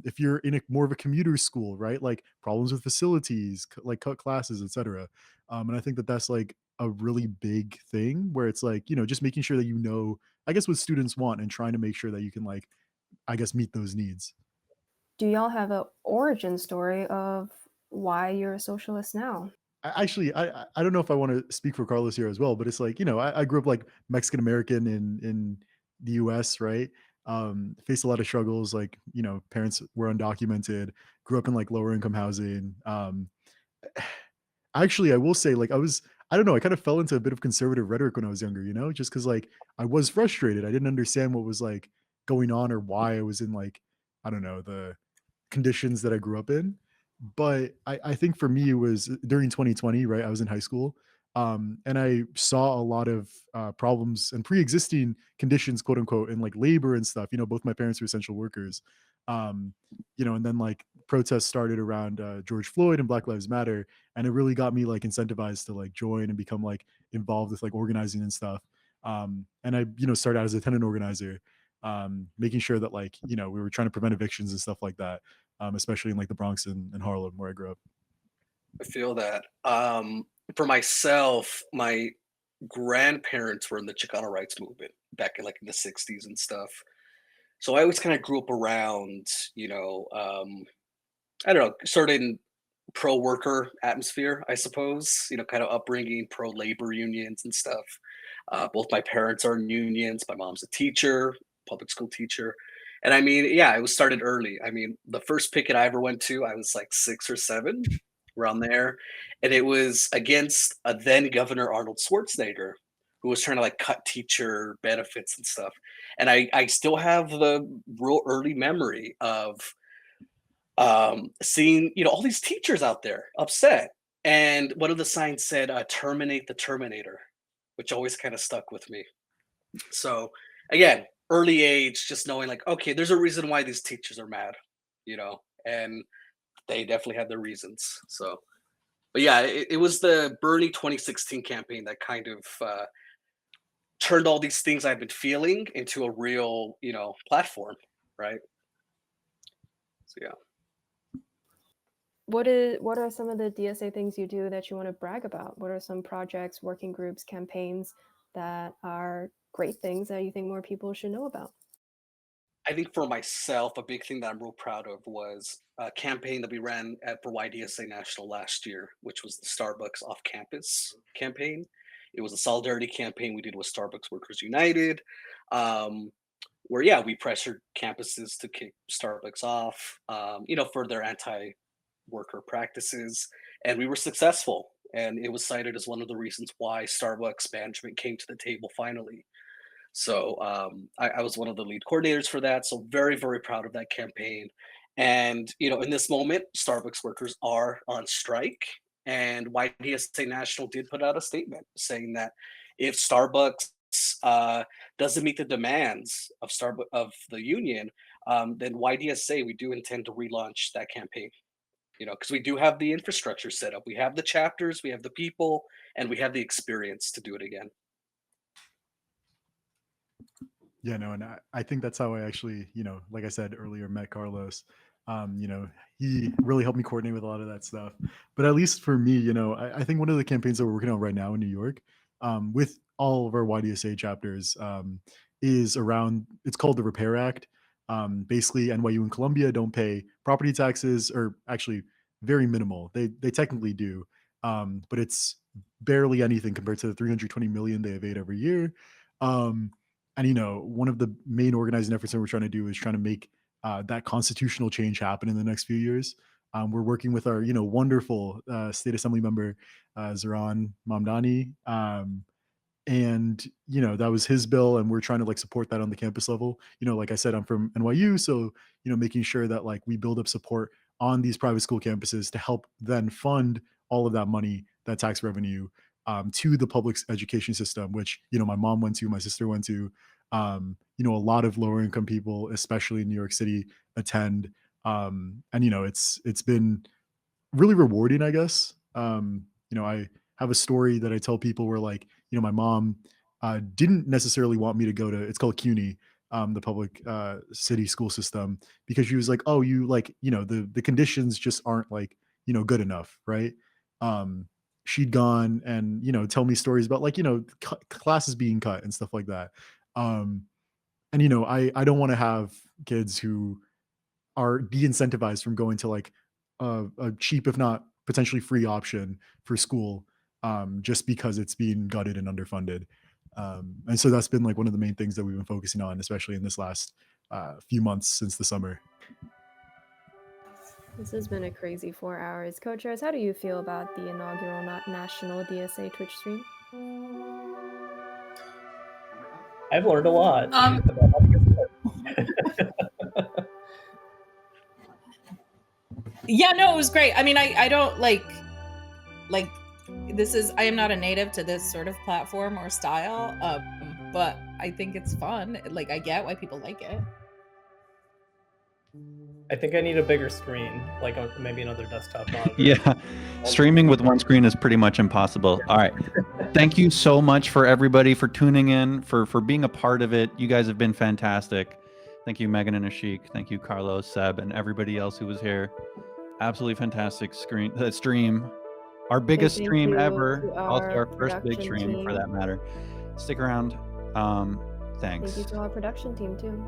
If you're in more of a commuter school, right? Like problems with facilities, like cut classes, etc. And I think that that's like a really big thing where it's like, just making sure that I guess what students want and trying to make sure that you can like, I guess, meet those needs. Do y'all have an origin story of why you're a socialist now? Actually, I don't know if I want to speak for Carlos here as well, but it's like, I grew up like Mexican American in the US, right? Faced a lot of struggles, like, parents were undocumented, grew up in like lower income housing. Actually, I will say, like, I don't know, I kind of fell into a bit of conservative rhetoric when I was younger, just because like I was frustrated. I didn't understand what was like going on or why I was in like, I don't know, the conditions that I grew up in. But I think for me, it was during 2020, right? I was in high school. And I saw a lot of problems and pre-existing conditions, quote unquote, in like labor and stuff. Both my parents were essential workers. And then like protests started around George Floyd and Black Lives Matter. And it really got me like incentivized to like join and become like involved with like organizing and stuff. And I, started out as a tenant organizer, making sure that like, we were trying to prevent evictions and stuff like that. Especially in like the Bronx and Harlem where I grew up. I feel that. For myself, my grandparents were in the Chicano rights movement back in like the 60s and stuff. So I always kind of grew up around, I don't know, sort of in pro-worker atmosphere, I suppose, kind of upbringing, pro-labor unions and stuff. Both my parents are in unions. My mom's a teacher, public school teacher. And I mean, yeah, it was started early. I mean, the first picket I ever went to, I was like 6 or 7, around there. And it was against a then Governor Arnold Schwarzenegger, who was trying to like cut teacher benefits and stuff. And I still have the real early memory of seeing, all these teachers out there upset. And one of the signs said, terminate the Terminator. which always kind of stuck with me. So again, early age, just knowing like, okay, there's a reason why these teachers are mad, and they definitely had their reasons. So, but yeah, it was the Bernie 2016 campaign that kind of turned all these things I've been feeling into a real, platform, right? So yeah. What are some of the DSA things you do that you want to brag about? What are some projects, working groups, campaigns that are great things that you think more people should know about? I think for myself, a big thing that I'm real proud of was a campaign that we ran for YDSA National last year, which was the Starbucks Off Campus campaign. It was a solidarity campaign we did with Starbucks Workers United, where we pressured campuses to kick Starbucks off, for their anti-worker practices, and we were successful. And it was cited as one of the reasons why Starbucks management came to the table finally. So I was one of the lead coordinators for that. So very, very proud of that campaign. And, in this moment, Starbucks workers are on strike. And YDSA National did put out a statement saying that if Starbucks doesn't meet the demands of the union, then YDSA, we do intend to relaunch that campaign. Because we do have the infrastructure set up. We have the chapters, we have the people, and we have the experience to do it again. Yeah, no, and I think that's how I actually, like I said earlier, met Carlos. He really helped me coordinate with a lot of that stuff. But at least for me, I think one of the campaigns that we're working on right now in New York, with all of our YDSA chapters, is around, it's called the Repair Act. Basically, NYU and Columbia don't pay property taxes, or actually very minimal. They technically do, but it's barely anything compared to the 320 million they evade every year. And one of the main organizing efforts that we're trying to do is trying to make that constitutional change happen in the next few years. We're working with our wonderful state assembly member Zoran Mamdani, and that was his bill, and we're trying to support that on the campus level. Like I said, I'm from NYU, so making sure that we build up support on these private school campuses to help then fund all of that money, that tax revenue, to the public education system, which my mom went to, my sister went to. A lot of lower income people, especially in New York City, attend, and it's been really rewarding, I guess. I have a story that I tell people where my mom didn't necessarily want me to go to, it's called CUNY, the public city school system, because she was like, oh, the conditions just aren't good enough, right? She'd gone and tell me stories about classes being cut and stuff like that. And I don't want to have kids who are de-incentivized from going to a cheap, if not potentially free option for school, just because it's being gutted and underfunded. And so that's been one of the main things that we've been focusing on, especially in this last few months since the summer. This has been a crazy 4 hours. Co-chairs, how do you feel about the inaugural national DSA Twitch stream? I've learned a lot. Yeah, no, it was great. I mean, I don't like this is, I am not a native to this sort of platform or style, but I think it's fun. I get why people like it. I think I need a bigger screen, maybe another desktop monitor. Yeah, streaming with one screen is pretty much impossible. All right, thank you so much for everybody for tuning in, for being a part of it. You guys have been fantastic. Thank you, Megan and Ashik. Thank you, Carlos, Seb, and everybody else who was here. Absolutely fantastic stream. Our biggest stream ever. Also our first big stream, for that matter. Stick around. Thanks. Thank you to our production team too.